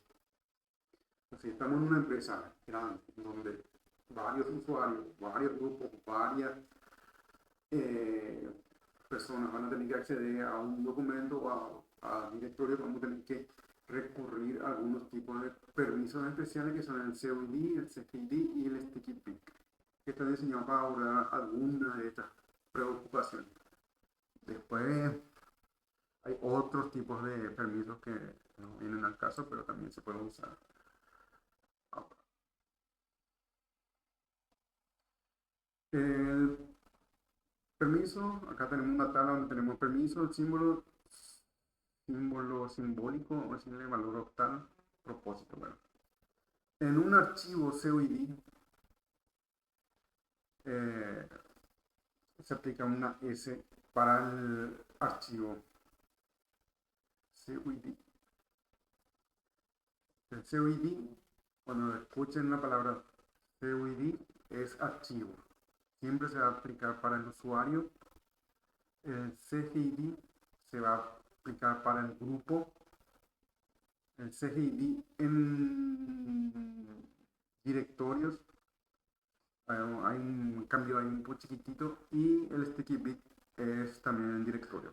Así, estamos en una empresa grande donde varios usuarios, varios grupos, varias eh, personas van a tener que acceder a un documento o a directorio, vamos a tener que recurrir a algunos tipos de permisos especiales que son el CUID, el CKID y el Sticky Pick, que están diseñados para abordar alguna de estas preocupaciones. Después hay otros tipos de permisos que no vienen al caso, pero también se pueden usar. El permiso, acá tenemos una tabla donde tenemos permiso, el símbolo simbólico o decirle valor octal, propósito. Bueno, en un archivo CUID eh, se aplica una S para el archivo CUID. El CUID, cuando escuchen la palabra CUID, es archivo. Siempre se va a aplicar para el usuario. El CGID se va a aplicar para el grupo. El CGID en directorios hay un cambio ahí un poco chiquitito y el sticky bit es también en directorio.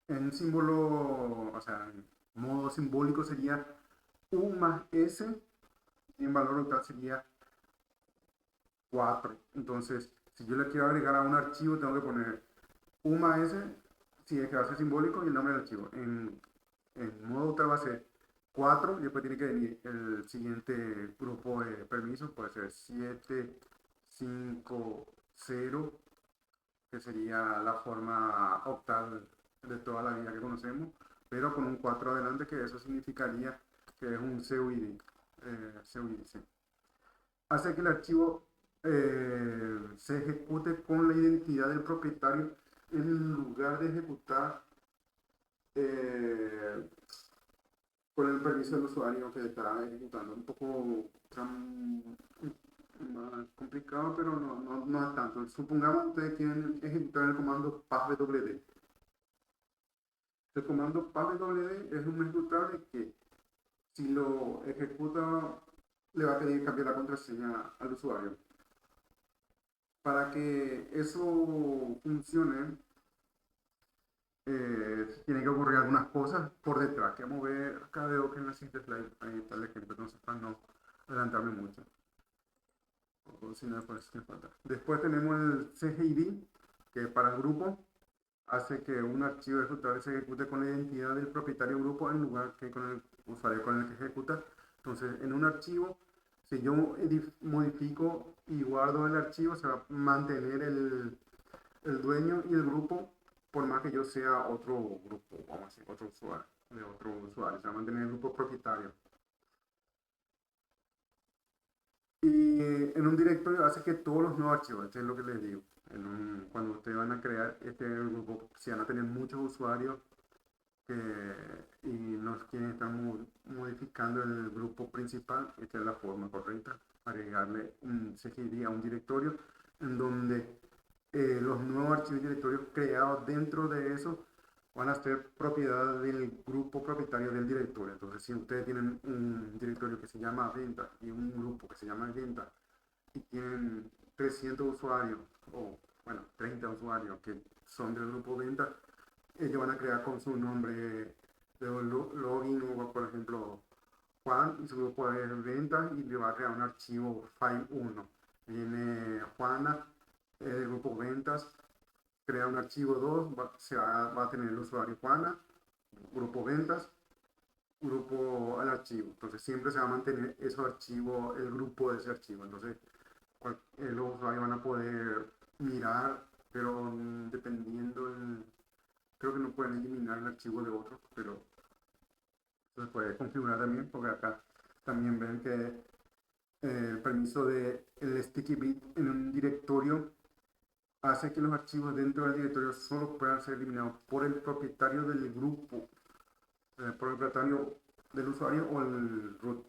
En símbolo, o sea, en modo simbólico sería U más S y en valor local sería 4. Entonces, si yo le quiero agregar a un archivo, tengo que poner U más S, si es que va a ser simbólico, y el nombre del archivo. En modo local va a ser 4 y después tiene que venir el siguiente grupo de permisos, puede ser 7, 5, 0, que sería la forma octal de toda la vida que conocemos, pero con un 4 adelante, que eso significaría que es un CUID. CUID, sí. Hace que el archivo se ejecute con la identidad del propietario en lugar de ejecutar eh, con el permiso del usuario que está ejecutando. Un poco más complicado, pero no es tanto. Supongamos que ustedes quieren ejecutar el comando pacwd. El comando pacwd es un ejecutable que si lo ejecuta le va a pedir cambiar la contraseña al usuario. Para que eso funcione, tienen que ocurrir algunas cosas por detrás, que vamos a ver, acá veo que en la siguiente slide, ahí está el ejemplo, entonces para no adelantarme mucho, o si no, pues, me falta. Después tenemos el CGID, que para el grupo hace que un archivo ejecutable se ejecute con la identidad del propietario grupo en lugar que con el usuario con el que ejecuta. Entonces, en un archivo, si yo modifico y guardo el archivo, se va a mantener el dueño y el grupo, por más que yo sea otro grupo, vamos a decir, otro usuario, de otro usuario, se va a mantener el grupo propietario. Y en un directorio hace que todos los nuevos archivos, esto es lo que les digo, cuando ustedes van a crear este grupo, si van a tener muchos usuarios que, y nos quieren estar modificando el grupo principal, esta es la forma correcta, agregarle un CGD a un directorio en donde los nuevos archivos y directorios creados dentro de eso van a ser propiedad del grupo propietario del directorio. Entonces, si ustedes tienen un directorio que se llama venta y un grupo que se llama venta y tienen 300 usuarios o, bueno, 30 usuarios que son del grupo venta, ellos van a crear con su nombre de login o, por ejemplo, Juan y su grupo de ventas y le va a crear un archivo file 1. Viene Juana, el grupo ventas, crea un archivo 2, va a tener el usuario Juana, grupo ventas, grupo al archivo. Entonces siempre se va a mantener ese archivo, el grupo de ese archivo. Entonces los usuarios van a poder mirar, pero dependiendo, creo que no pueden eliminar el archivo de otro, pero se puede configurar también, porque acá también ven que el permiso de el sticky bit en un directorio hace que los archivos dentro del directorio solo puedan ser eliminados por el propietario del grupo, por el propietario del usuario o el root.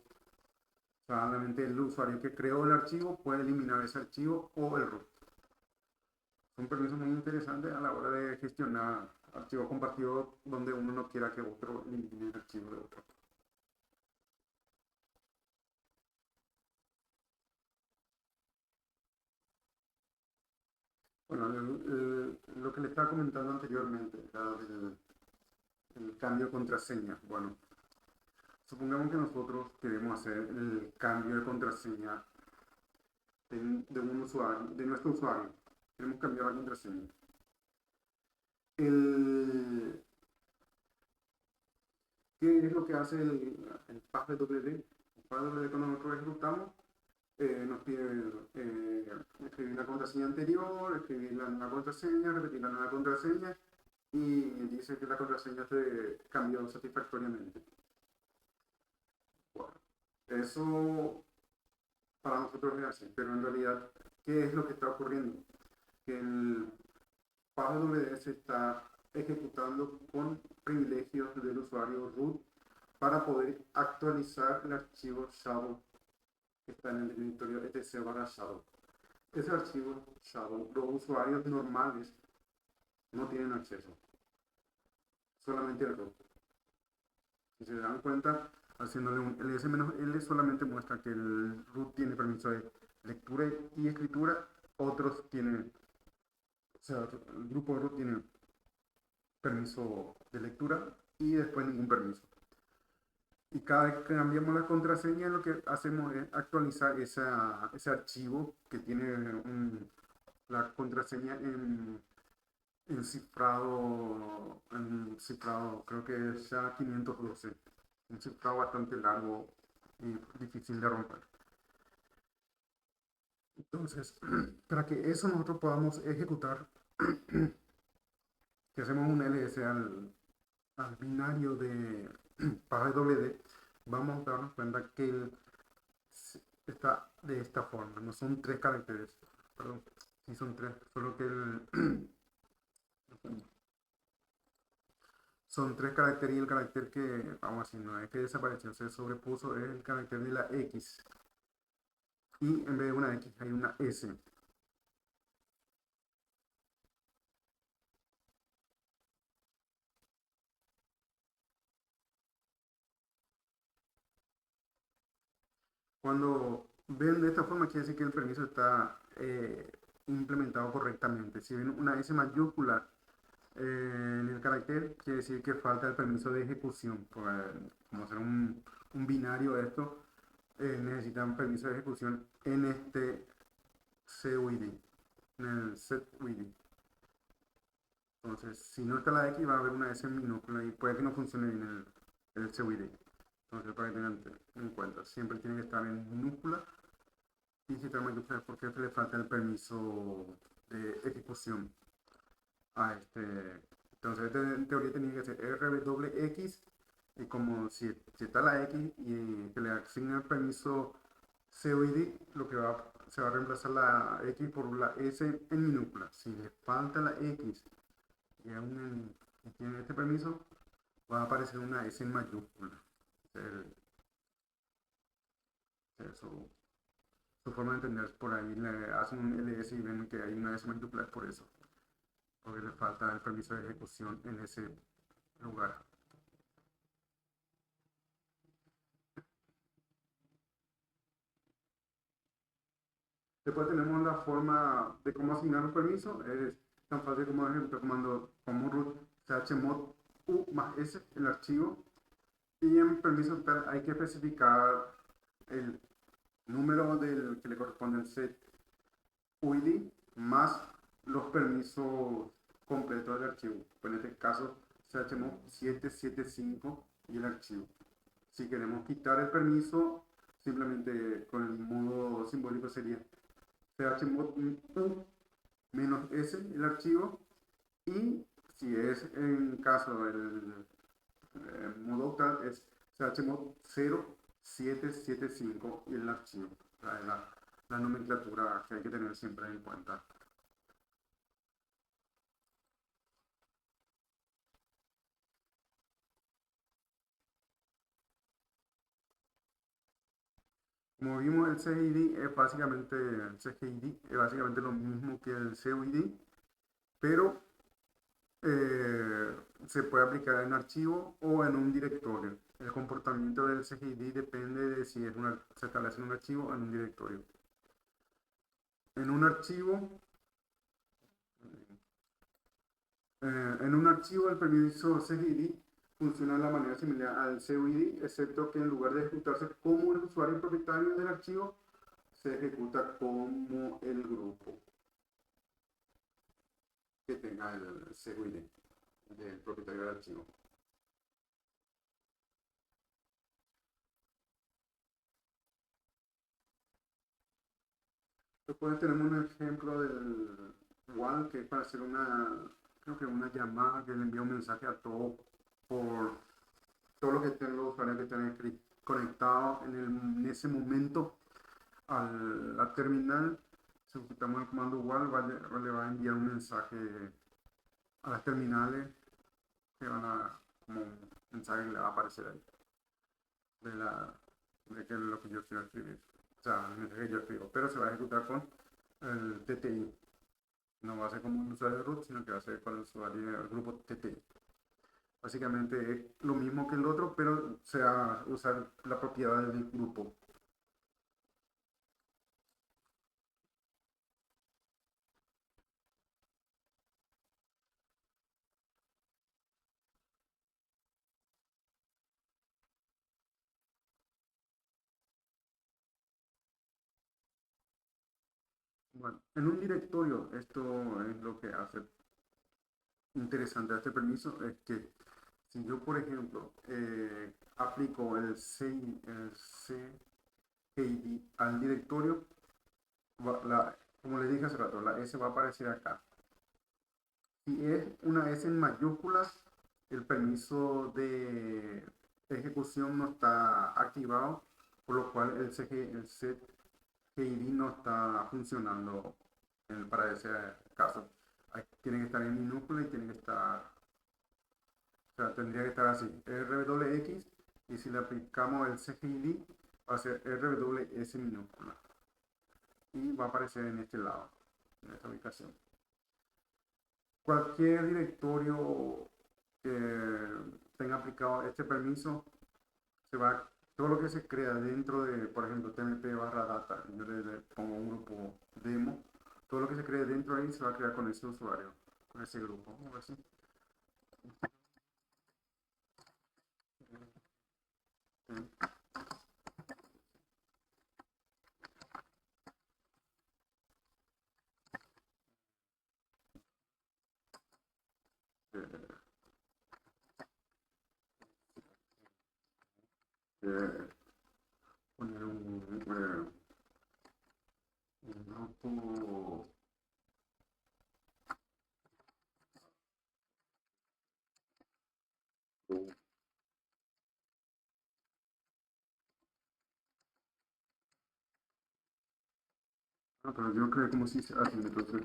Solamente el usuario que creó el archivo puede eliminar ese archivo o el root. Son permisos muy interesantes a la hora de gestionar archivos compartidos donde uno no quiera que otro elimine el archivo de otro. Bueno, lo que le estaba comentando anteriormente, era el cambio de contraseña. Bueno, supongamos que nosotros queremos hacer el cambio de contraseña de un usuario, de nuestro usuario. Queremos cambiar la contraseña. El, ¿Qué es lo que hace el PASWD? El PASWD cuando nosotros ejecutamos nos pide escribir la contraseña anterior, escribir la nueva contraseña, repetir la nueva contraseña y dice que la contraseña se cambió satisfactoriamente. Bueno, eso para nosotros es así, pero en realidad, ¿qué es lo que está ocurriendo? Que el PASWD se está ejecutando con privilegios del usuario root para poder actualizar el archivo shadow que está en el directorio etc barra shadow. Ese archivo shadow, los usuarios normales no tienen acceso, solamente el root. Si se dan cuenta, haciéndole un ls-l solamente muestra que el root tiene permiso de lectura y escritura, otros tienen, o sea, el grupo root tiene permiso de lectura y después ningún permiso. Y cada vez que cambiamos la contraseña, lo que hacemos es actualizar ese archivo que tiene la contraseña en cifrado, creo que es ya 512, un cifrado bastante largo y difícil de romper. Entonces, para que eso nosotros podamos ejecutar, que hacemos un ls al binario de PASWD, vamos a darnos cuenta que está de esta forma, no son tres caracteres, perdón, sí son tres, solo que son tres caracteres y el carácter que, vamos a decir, no es que desapareció, se sobrepuso, es el carácter de la X. Y en vez de una X hay una S. Cuando ven de esta forma, quiere decir que el permiso está implementado correctamente. Si ven una S mayúscula en el carácter, quiere decir que falta el permiso de ejecución. Como hacer un binario de esto, necesitan permiso de ejecución en este CUID, en el SetUID. Entonces, si no está la X, va a haber una S minúscula y puede que no funcione bien el CUID. Entonces, para que tengan en cuenta, siempre tiene que estar en minúscula y si está mayúscula es porque le falta el permiso de ejecución a este. Entonces, en teoría tenía que ser RWX y como si está la X y se le asigna el permiso COID, se va a reemplazar la X por la S en minúscula. Si le falta la X y tiene este permiso, va a aparecer una S en mayúscula. Su forma de entender por ahí le hacen un LS y ven que hay una S mayúscula, es por eso, porque le falta el permiso de ejecución en ese lugar. Después tenemos la forma de cómo asignar los permisos. Es tan fácil como ejemplo comando como root chmod u más s el archivo. Y en permiso tal hay que especificar el número del que le corresponde al set UID más los permisos completos del archivo. Pues en este caso chmod 775 y el archivo. Si queremos quitar el permiso, simplemente con el modo simbólico sería chmod u menos s el archivo y si es en caso del modo octal es chmod 0775 y el archivo. La nomenclatura que hay que tener siempre en cuenta. Como vimos, el CGID es básicamente lo mismo que el CUID, pero se puede aplicar en archivo o en un directorio. El comportamiento del CGID depende de si se establece en un archivo o en un directorio. En un archivo el permiso CGID funciona de la manera similar al CUID, excepto que en lugar de ejecutarse como el usuario propietario del archivo, se ejecuta como el grupo que tenga el CUID del propietario del archivo. Después tenemos un ejemplo del WAL que es para hacer creo que una llamada que le envía un mensaje a por todo lo que estén los usuarios que estén conectados en ese momento a la terminal. Si ejecutamos el comando WAL, le va a enviar un mensaje a las terminales que como un mensaje que le va a aparecer ahí de, la, de que es lo que yo quiero escribir. O sea, el mensaje que yo escribo, pero se va a ejecutar con el TTI. No va a ser como un usuario de root, sino que va a ser con el usuario del grupo TTI. Básicamente es lo mismo que el otro, pero se va a usar la propiedad del grupo. Bueno, en un directorio, esto es lo que hace interesante a este permiso, es que si yo, por ejemplo, aplico el CID al directorio, como le dije hace rato, la S va a aparecer acá. Si es una S en mayúsculas, el permiso de ejecución no está activado, por lo cual el setGID no está funcionando para ese caso. Tiene que estar en minúscula y tiene que estar, o sea, tendría que estar así, RWX, y si le aplicamos el CGID, va a ser RWS minúscula. Y va a aparecer en este lado, en esta ubicación. Cualquier directorio que tenga aplicado este permiso se va a todo lo que se crea dentro de, por ejemplo, tmp barra data, yo le pongo un grupo demo, todo lo que se cree dentro de ahí se va a crear con ese usuario, con ese grupo, algo así. Eh, poner un grupo. Ah, pero yo creo como si se hace entonces.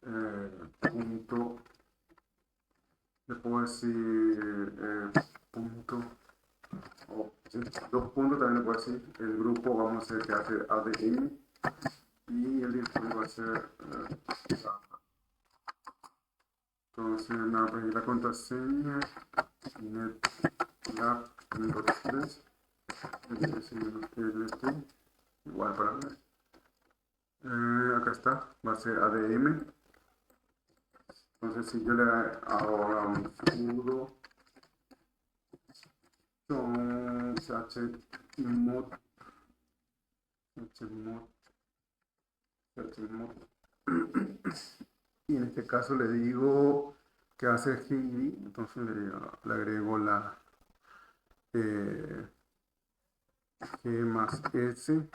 eh, punto, le puedo decir punto, o sí, dos puntos también le puedo decir, el grupo vamos a hacer que hace ADN y el directorio va a ser entonces nada, pues la contraseña netlab.3 LT igual para ver. Acá está, va a ser ADM. Entonces si yo le hago ahora un sudo chmod chmod y en este caso le digo que hace Heidi, entonces le agrego la G más S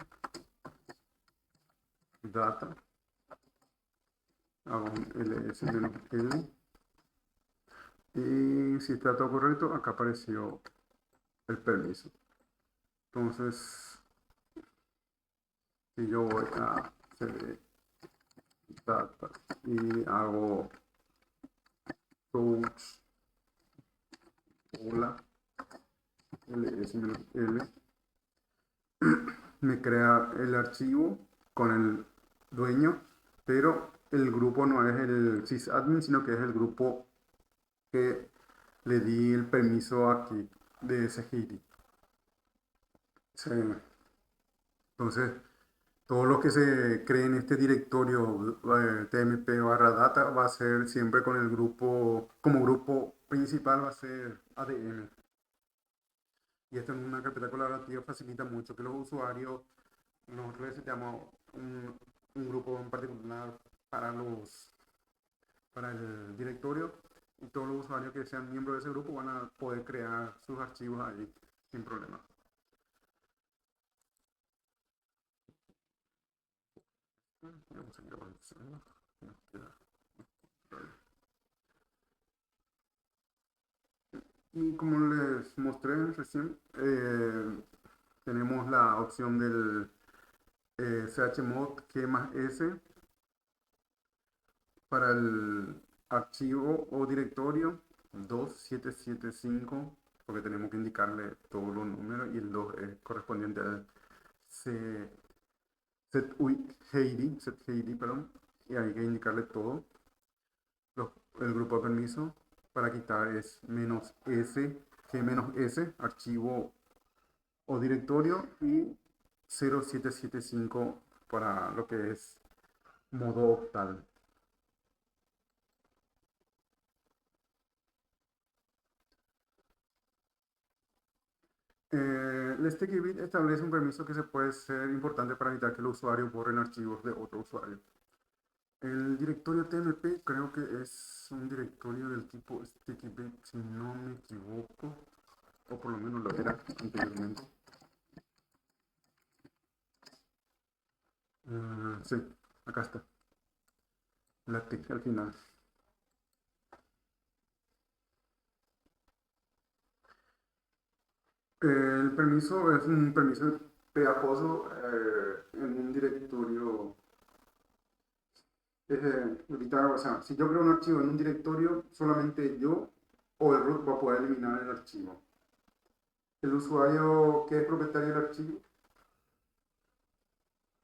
data, hago un ls menos l y si está todo correcto, acá apareció el permiso. Entonces, si yo voy a cd data y hago touch hola ls menos l, me crea el archivo con el dueño, pero el grupo no es el sysadmin, sino que es el grupo que le di el permiso aquí de ese GIRI. Sí. Entonces, todo lo que se cree en este directorio tmp barra data va a ser siempre con el grupo, como grupo principal va a ser ADM. Y esto en una carpeta colaborativa facilita mucho que los usuarios, nosotros necesitamos un grupo en particular para para el directorio y todos los usuarios que sean miembros de ese grupo van a poder crear sus archivos ahí sin problema. Vamos a ir avanzando. Y como les mostré recién, tenemos la opción del chmod G más S para el archivo o directorio 2775, porque tenemos que indicarle todos los números y el 2 es correspondiente al set perdón, y hay que indicarle todo. El grupo de permiso para quitar es menos S, G menos S, archivo o directorio, y 0775 para lo que es modo octal. El sticky bit establece un permiso que se puede ser importante para evitar que el usuario borre archivos de otro usuario. El directorio tmp creo que es un directorio del tipo sticky bit, si no me equivoco, o por lo menos lo era anteriormente. Sí, acá está. La TIC al final. El permiso es un permiso pegajoso en un directorio. Evitar, o sea, si yo creo un archivo en un directorio, solamente yo o el root va a poder eliminar el archivo. El usuario que es propietario del archivo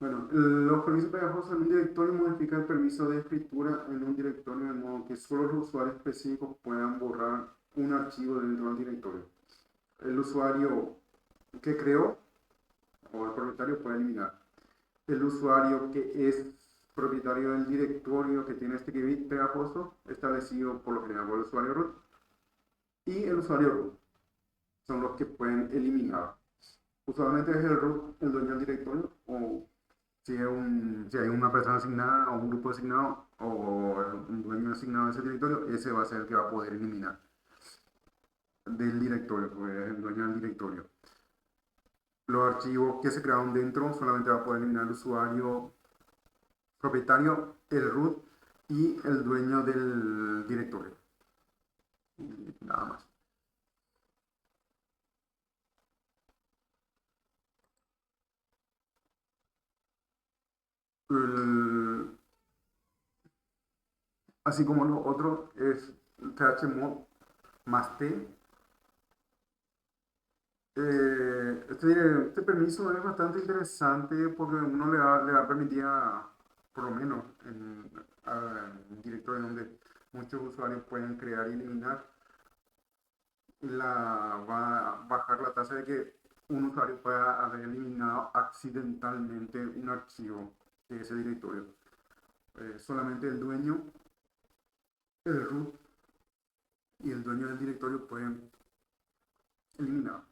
Bueno, los permisos pegajosos en un directorio modifican el permiso de escritura en un directorio de modo que solo los usuarios específicos puedan borrar un archivo dentro del directorio. El usuario que creó o el propietario puede eliminar. El usuario que es propietario del directorio que tiene este bit pegajoso establecido por lo general por el usuario root y el usuario root son los que pueden eliminar. Usualmente es el root el dueño del directorio o si hay una persona asignada o un grupo asignado o un dueño asignado de ese directorio, ese va a ser el que va a poder eliminar del directorio, porque es el dueño del directorio. Los archivos que se crearon dentro solamente va a poder eliminar el usuario propietario, el root y el dueño del directorio. Y nada más. El, así como lo otro es chmod más t. Este permiso es bastante interesante porque uno le va a permitir, por lo menos en un directorio donde muchos usuarios pueden crear y eliminar, va a bajar la tasa de que un usuario pueda haber eliminado accidentalmente un archivo de ese directorio. Solamente el dueño, el root y el dueño del directorio pueden eliminar.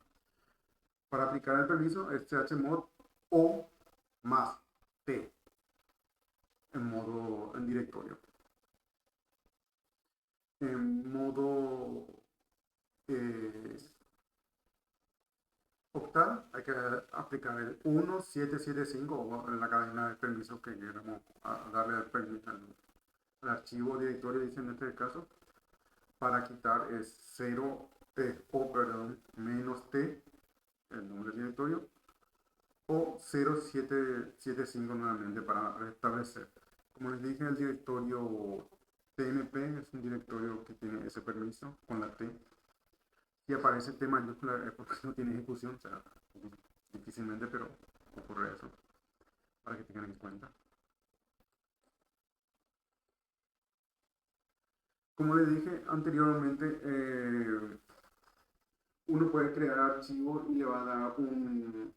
Para aplicar el permiso es chmod o más t en modo en directorio. En modo eh, octal hay que aplicar el 1775 o en la cadena de permisos que queremos darle al, permiso, al archivo directorio, dice en este caso. Para quitar es 0 o perdón, menos t, el nombre del directorio, o 0775 nuevamente para restablecer. Como les dije, el directorio tmp es un directorio que tiene ese permiso con la t. Si aparece t mayúscula es porque no tiene ejecución, o sea, difícilmente, pero ocurre eso, para que tengan en cuenta. Como les dije anteriormente, uno puede crear archivos y le va a dar un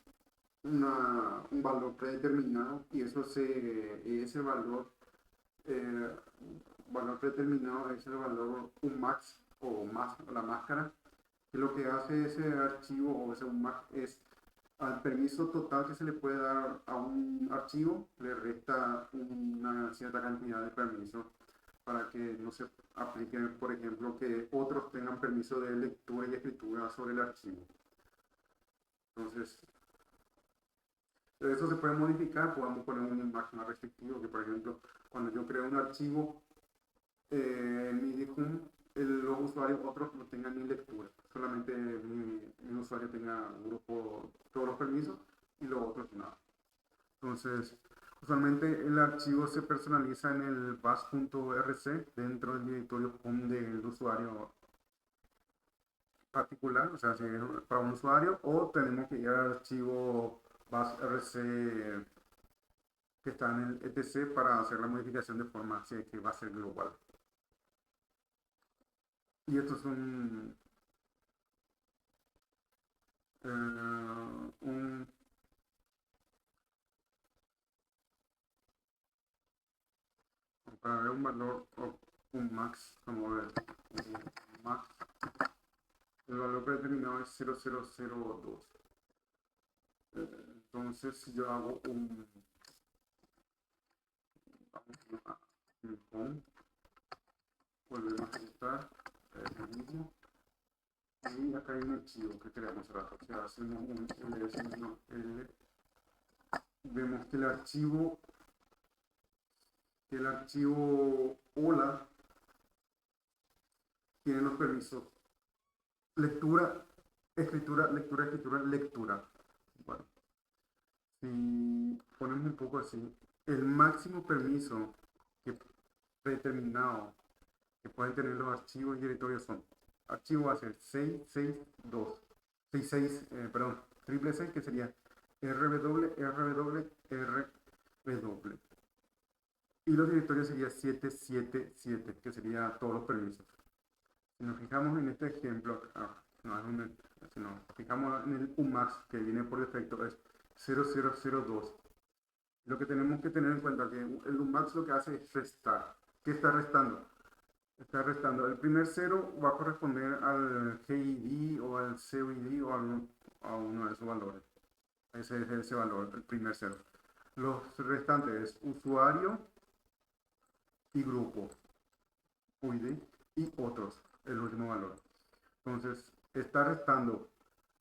valor predeterminado y ese eh, valor predeterminado es el valor unmax o más la máscara, que lo que hace ese archivo o ese unmax es al permiso total que se le puede dar a un archivo, le resta una cierta cantidad de permisos para que no se aplique, por ejemplo, que otros tengan permiso de lectura y escritura sobre el archivo. Entonces, eso se puede modificar, podemos poner un máximo restrictivo, que por ejemplo, cuando yo creo un archivo en mi DIHUM, los usuarios otros no tengan ni lectura, solamente mi usuario tenga un grupo, todos los permisos y los otros nada. Entonces, usualmente el archivo se personaliza en el bus.rc dentro del directorio home del usuario particular, o sea, si es para un usuario, o tenemos que ir al archivo bus.rc que está en el etc para hacer la modificación de forma así que va a ser global. Y estos son un para ver un valor o un max, vamos a ver, un max, el valor predeterminado es 0002. Entonces, si yo hago un home, volvemos a editar, es lo mismo. Y acá hay un archivo que creamos hace rato. O sea, hacemos un ls-l. Vemos que el archivo hola tiene los permisos lectura, escritura, lectura, escritura, lectura. Bueno, si ponemos un poco así, el máximo permiso que predeterminado que pueden tener los archivos y directorios son: archivo va a ser 662, 66, perdón, triple C, que sería rw, rw, W. Y los directorios sería 777, que sería todos los permisos. Si nos fijamos en este ejemplo, si nos fijamos en el UMAX que viene por defecto es 0002. Lo que tenemos que tener en cuenta es que el UMAX lo que hace es restar. ¿Qué está restando? Está restando. El primer cero va a corresponder al GID o al CUID o a uno de esos valores. Ese es ese valor, el primer cero. Los restantes es usuario y grupo, UID y otros, el último valor. Entonces, está restando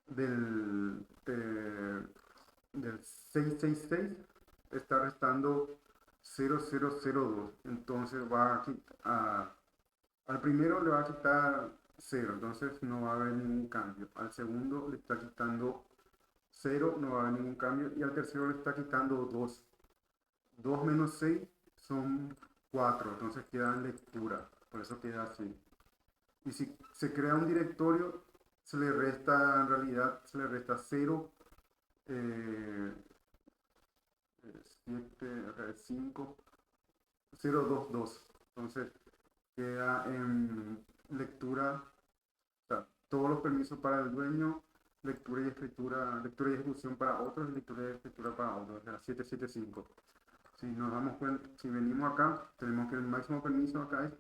del 666, está restando 0002. Entonces al primero le va a quitar 0, entonces no va a haber ningún cambio. Al segundo le está quitando 0, no va a haber ningún cambio. Y al tercero le está quitando 2. 2 menos 6 son 4, entonces queda en lectura, por eso queda así. Y si se crea un directorio, se le resta, en realidad, se le resta 0, 7, 5, 0, 2, 2. Entonces queda en lectura, o sea, todos los permisos para el dueño, lectura y escritura, lectura y ejecución para otros y lectura y escritura para otros, o sea, 775. Si nos damos cuenta, si venimos acá, tenemos que el máximo permiso acá es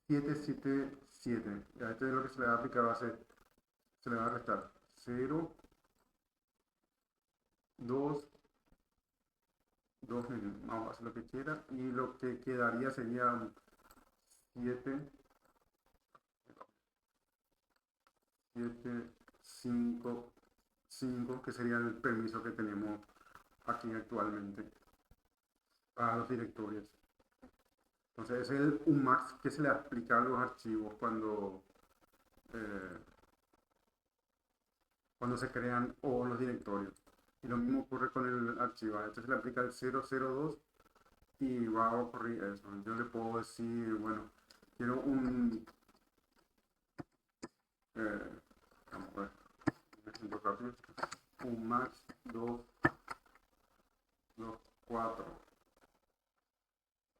777. Y a esto es lo que se le va a aplicar, se le va a restar 0, 2, 2, vamos a hacer lo que quiera. Y lo que quedaría sería 7, 7, 5, 5, que sería el permiso que tenemos aquí actualmente para los directorios. Entonces, ese es el UMAX que se le aplica a los archivos eh, cuando se crean o los directorios. Y lo mismo ocurre con el archivo. A este se le aplica el 002 y va a ocurrir eso. Yo le puedo decir, bueno, quiero vamos a ver, un ejemplo rápido, un max 2, 2, 4,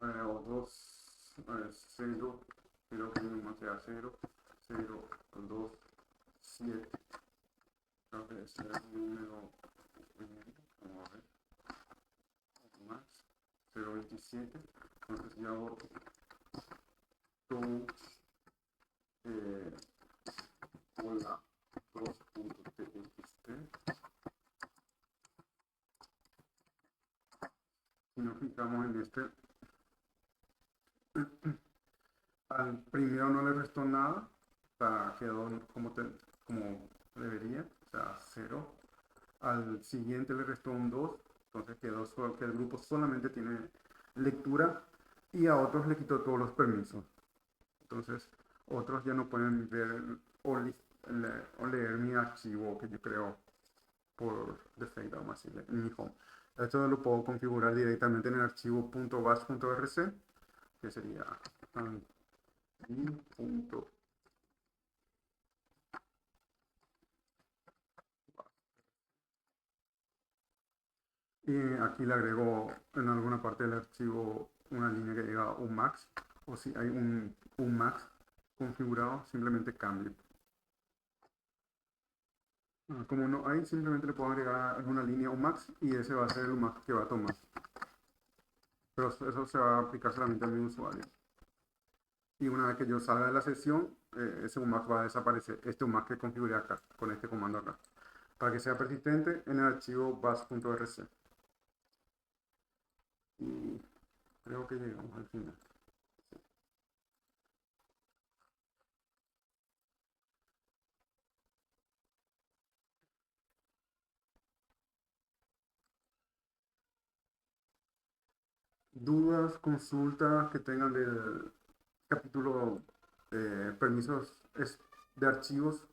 o 2, 0, 0, que más sea 0, 0, 2, 7. Creo que ese es el número, vamos a ver, más 027. Entonces ya hago to hola 2.txt. Si nos fijamos en este, al primero no le restó nada, o sea, quedó como debería, o sea, 0. Al siguiente le restó un 2, entonces quedó solo que el grupo solamente tiene lectura, y a otros le quitó todos los permisos. Entonces, otros ya no pueden ver o leer mi archivo que yo creo por defecto, vamos a decirle, en mi home. Esto lo puedo configurar directamente en el archivo .bash.rc, que sería y aquí le agrego en alguna parte del archivo una línea que diga UMAX, o si hay un UMAX configurado, simplemente cambio. Como no hay, simplemente le puedo agregar alguna línea UMAX y ese va a ser el UMAX que va a tomar. Pero eso se va a aplicar solamente a mi usuario. Y una vez que yo salga de la sesión, ese UMAX va a desaparecer, este UMAX que configuré acá, con este comando acá, para que sea persistente en el archivo bash.rc. Y creo que llegamos al final. Dudas, consultas que tengan del capítulo de permisos de archivos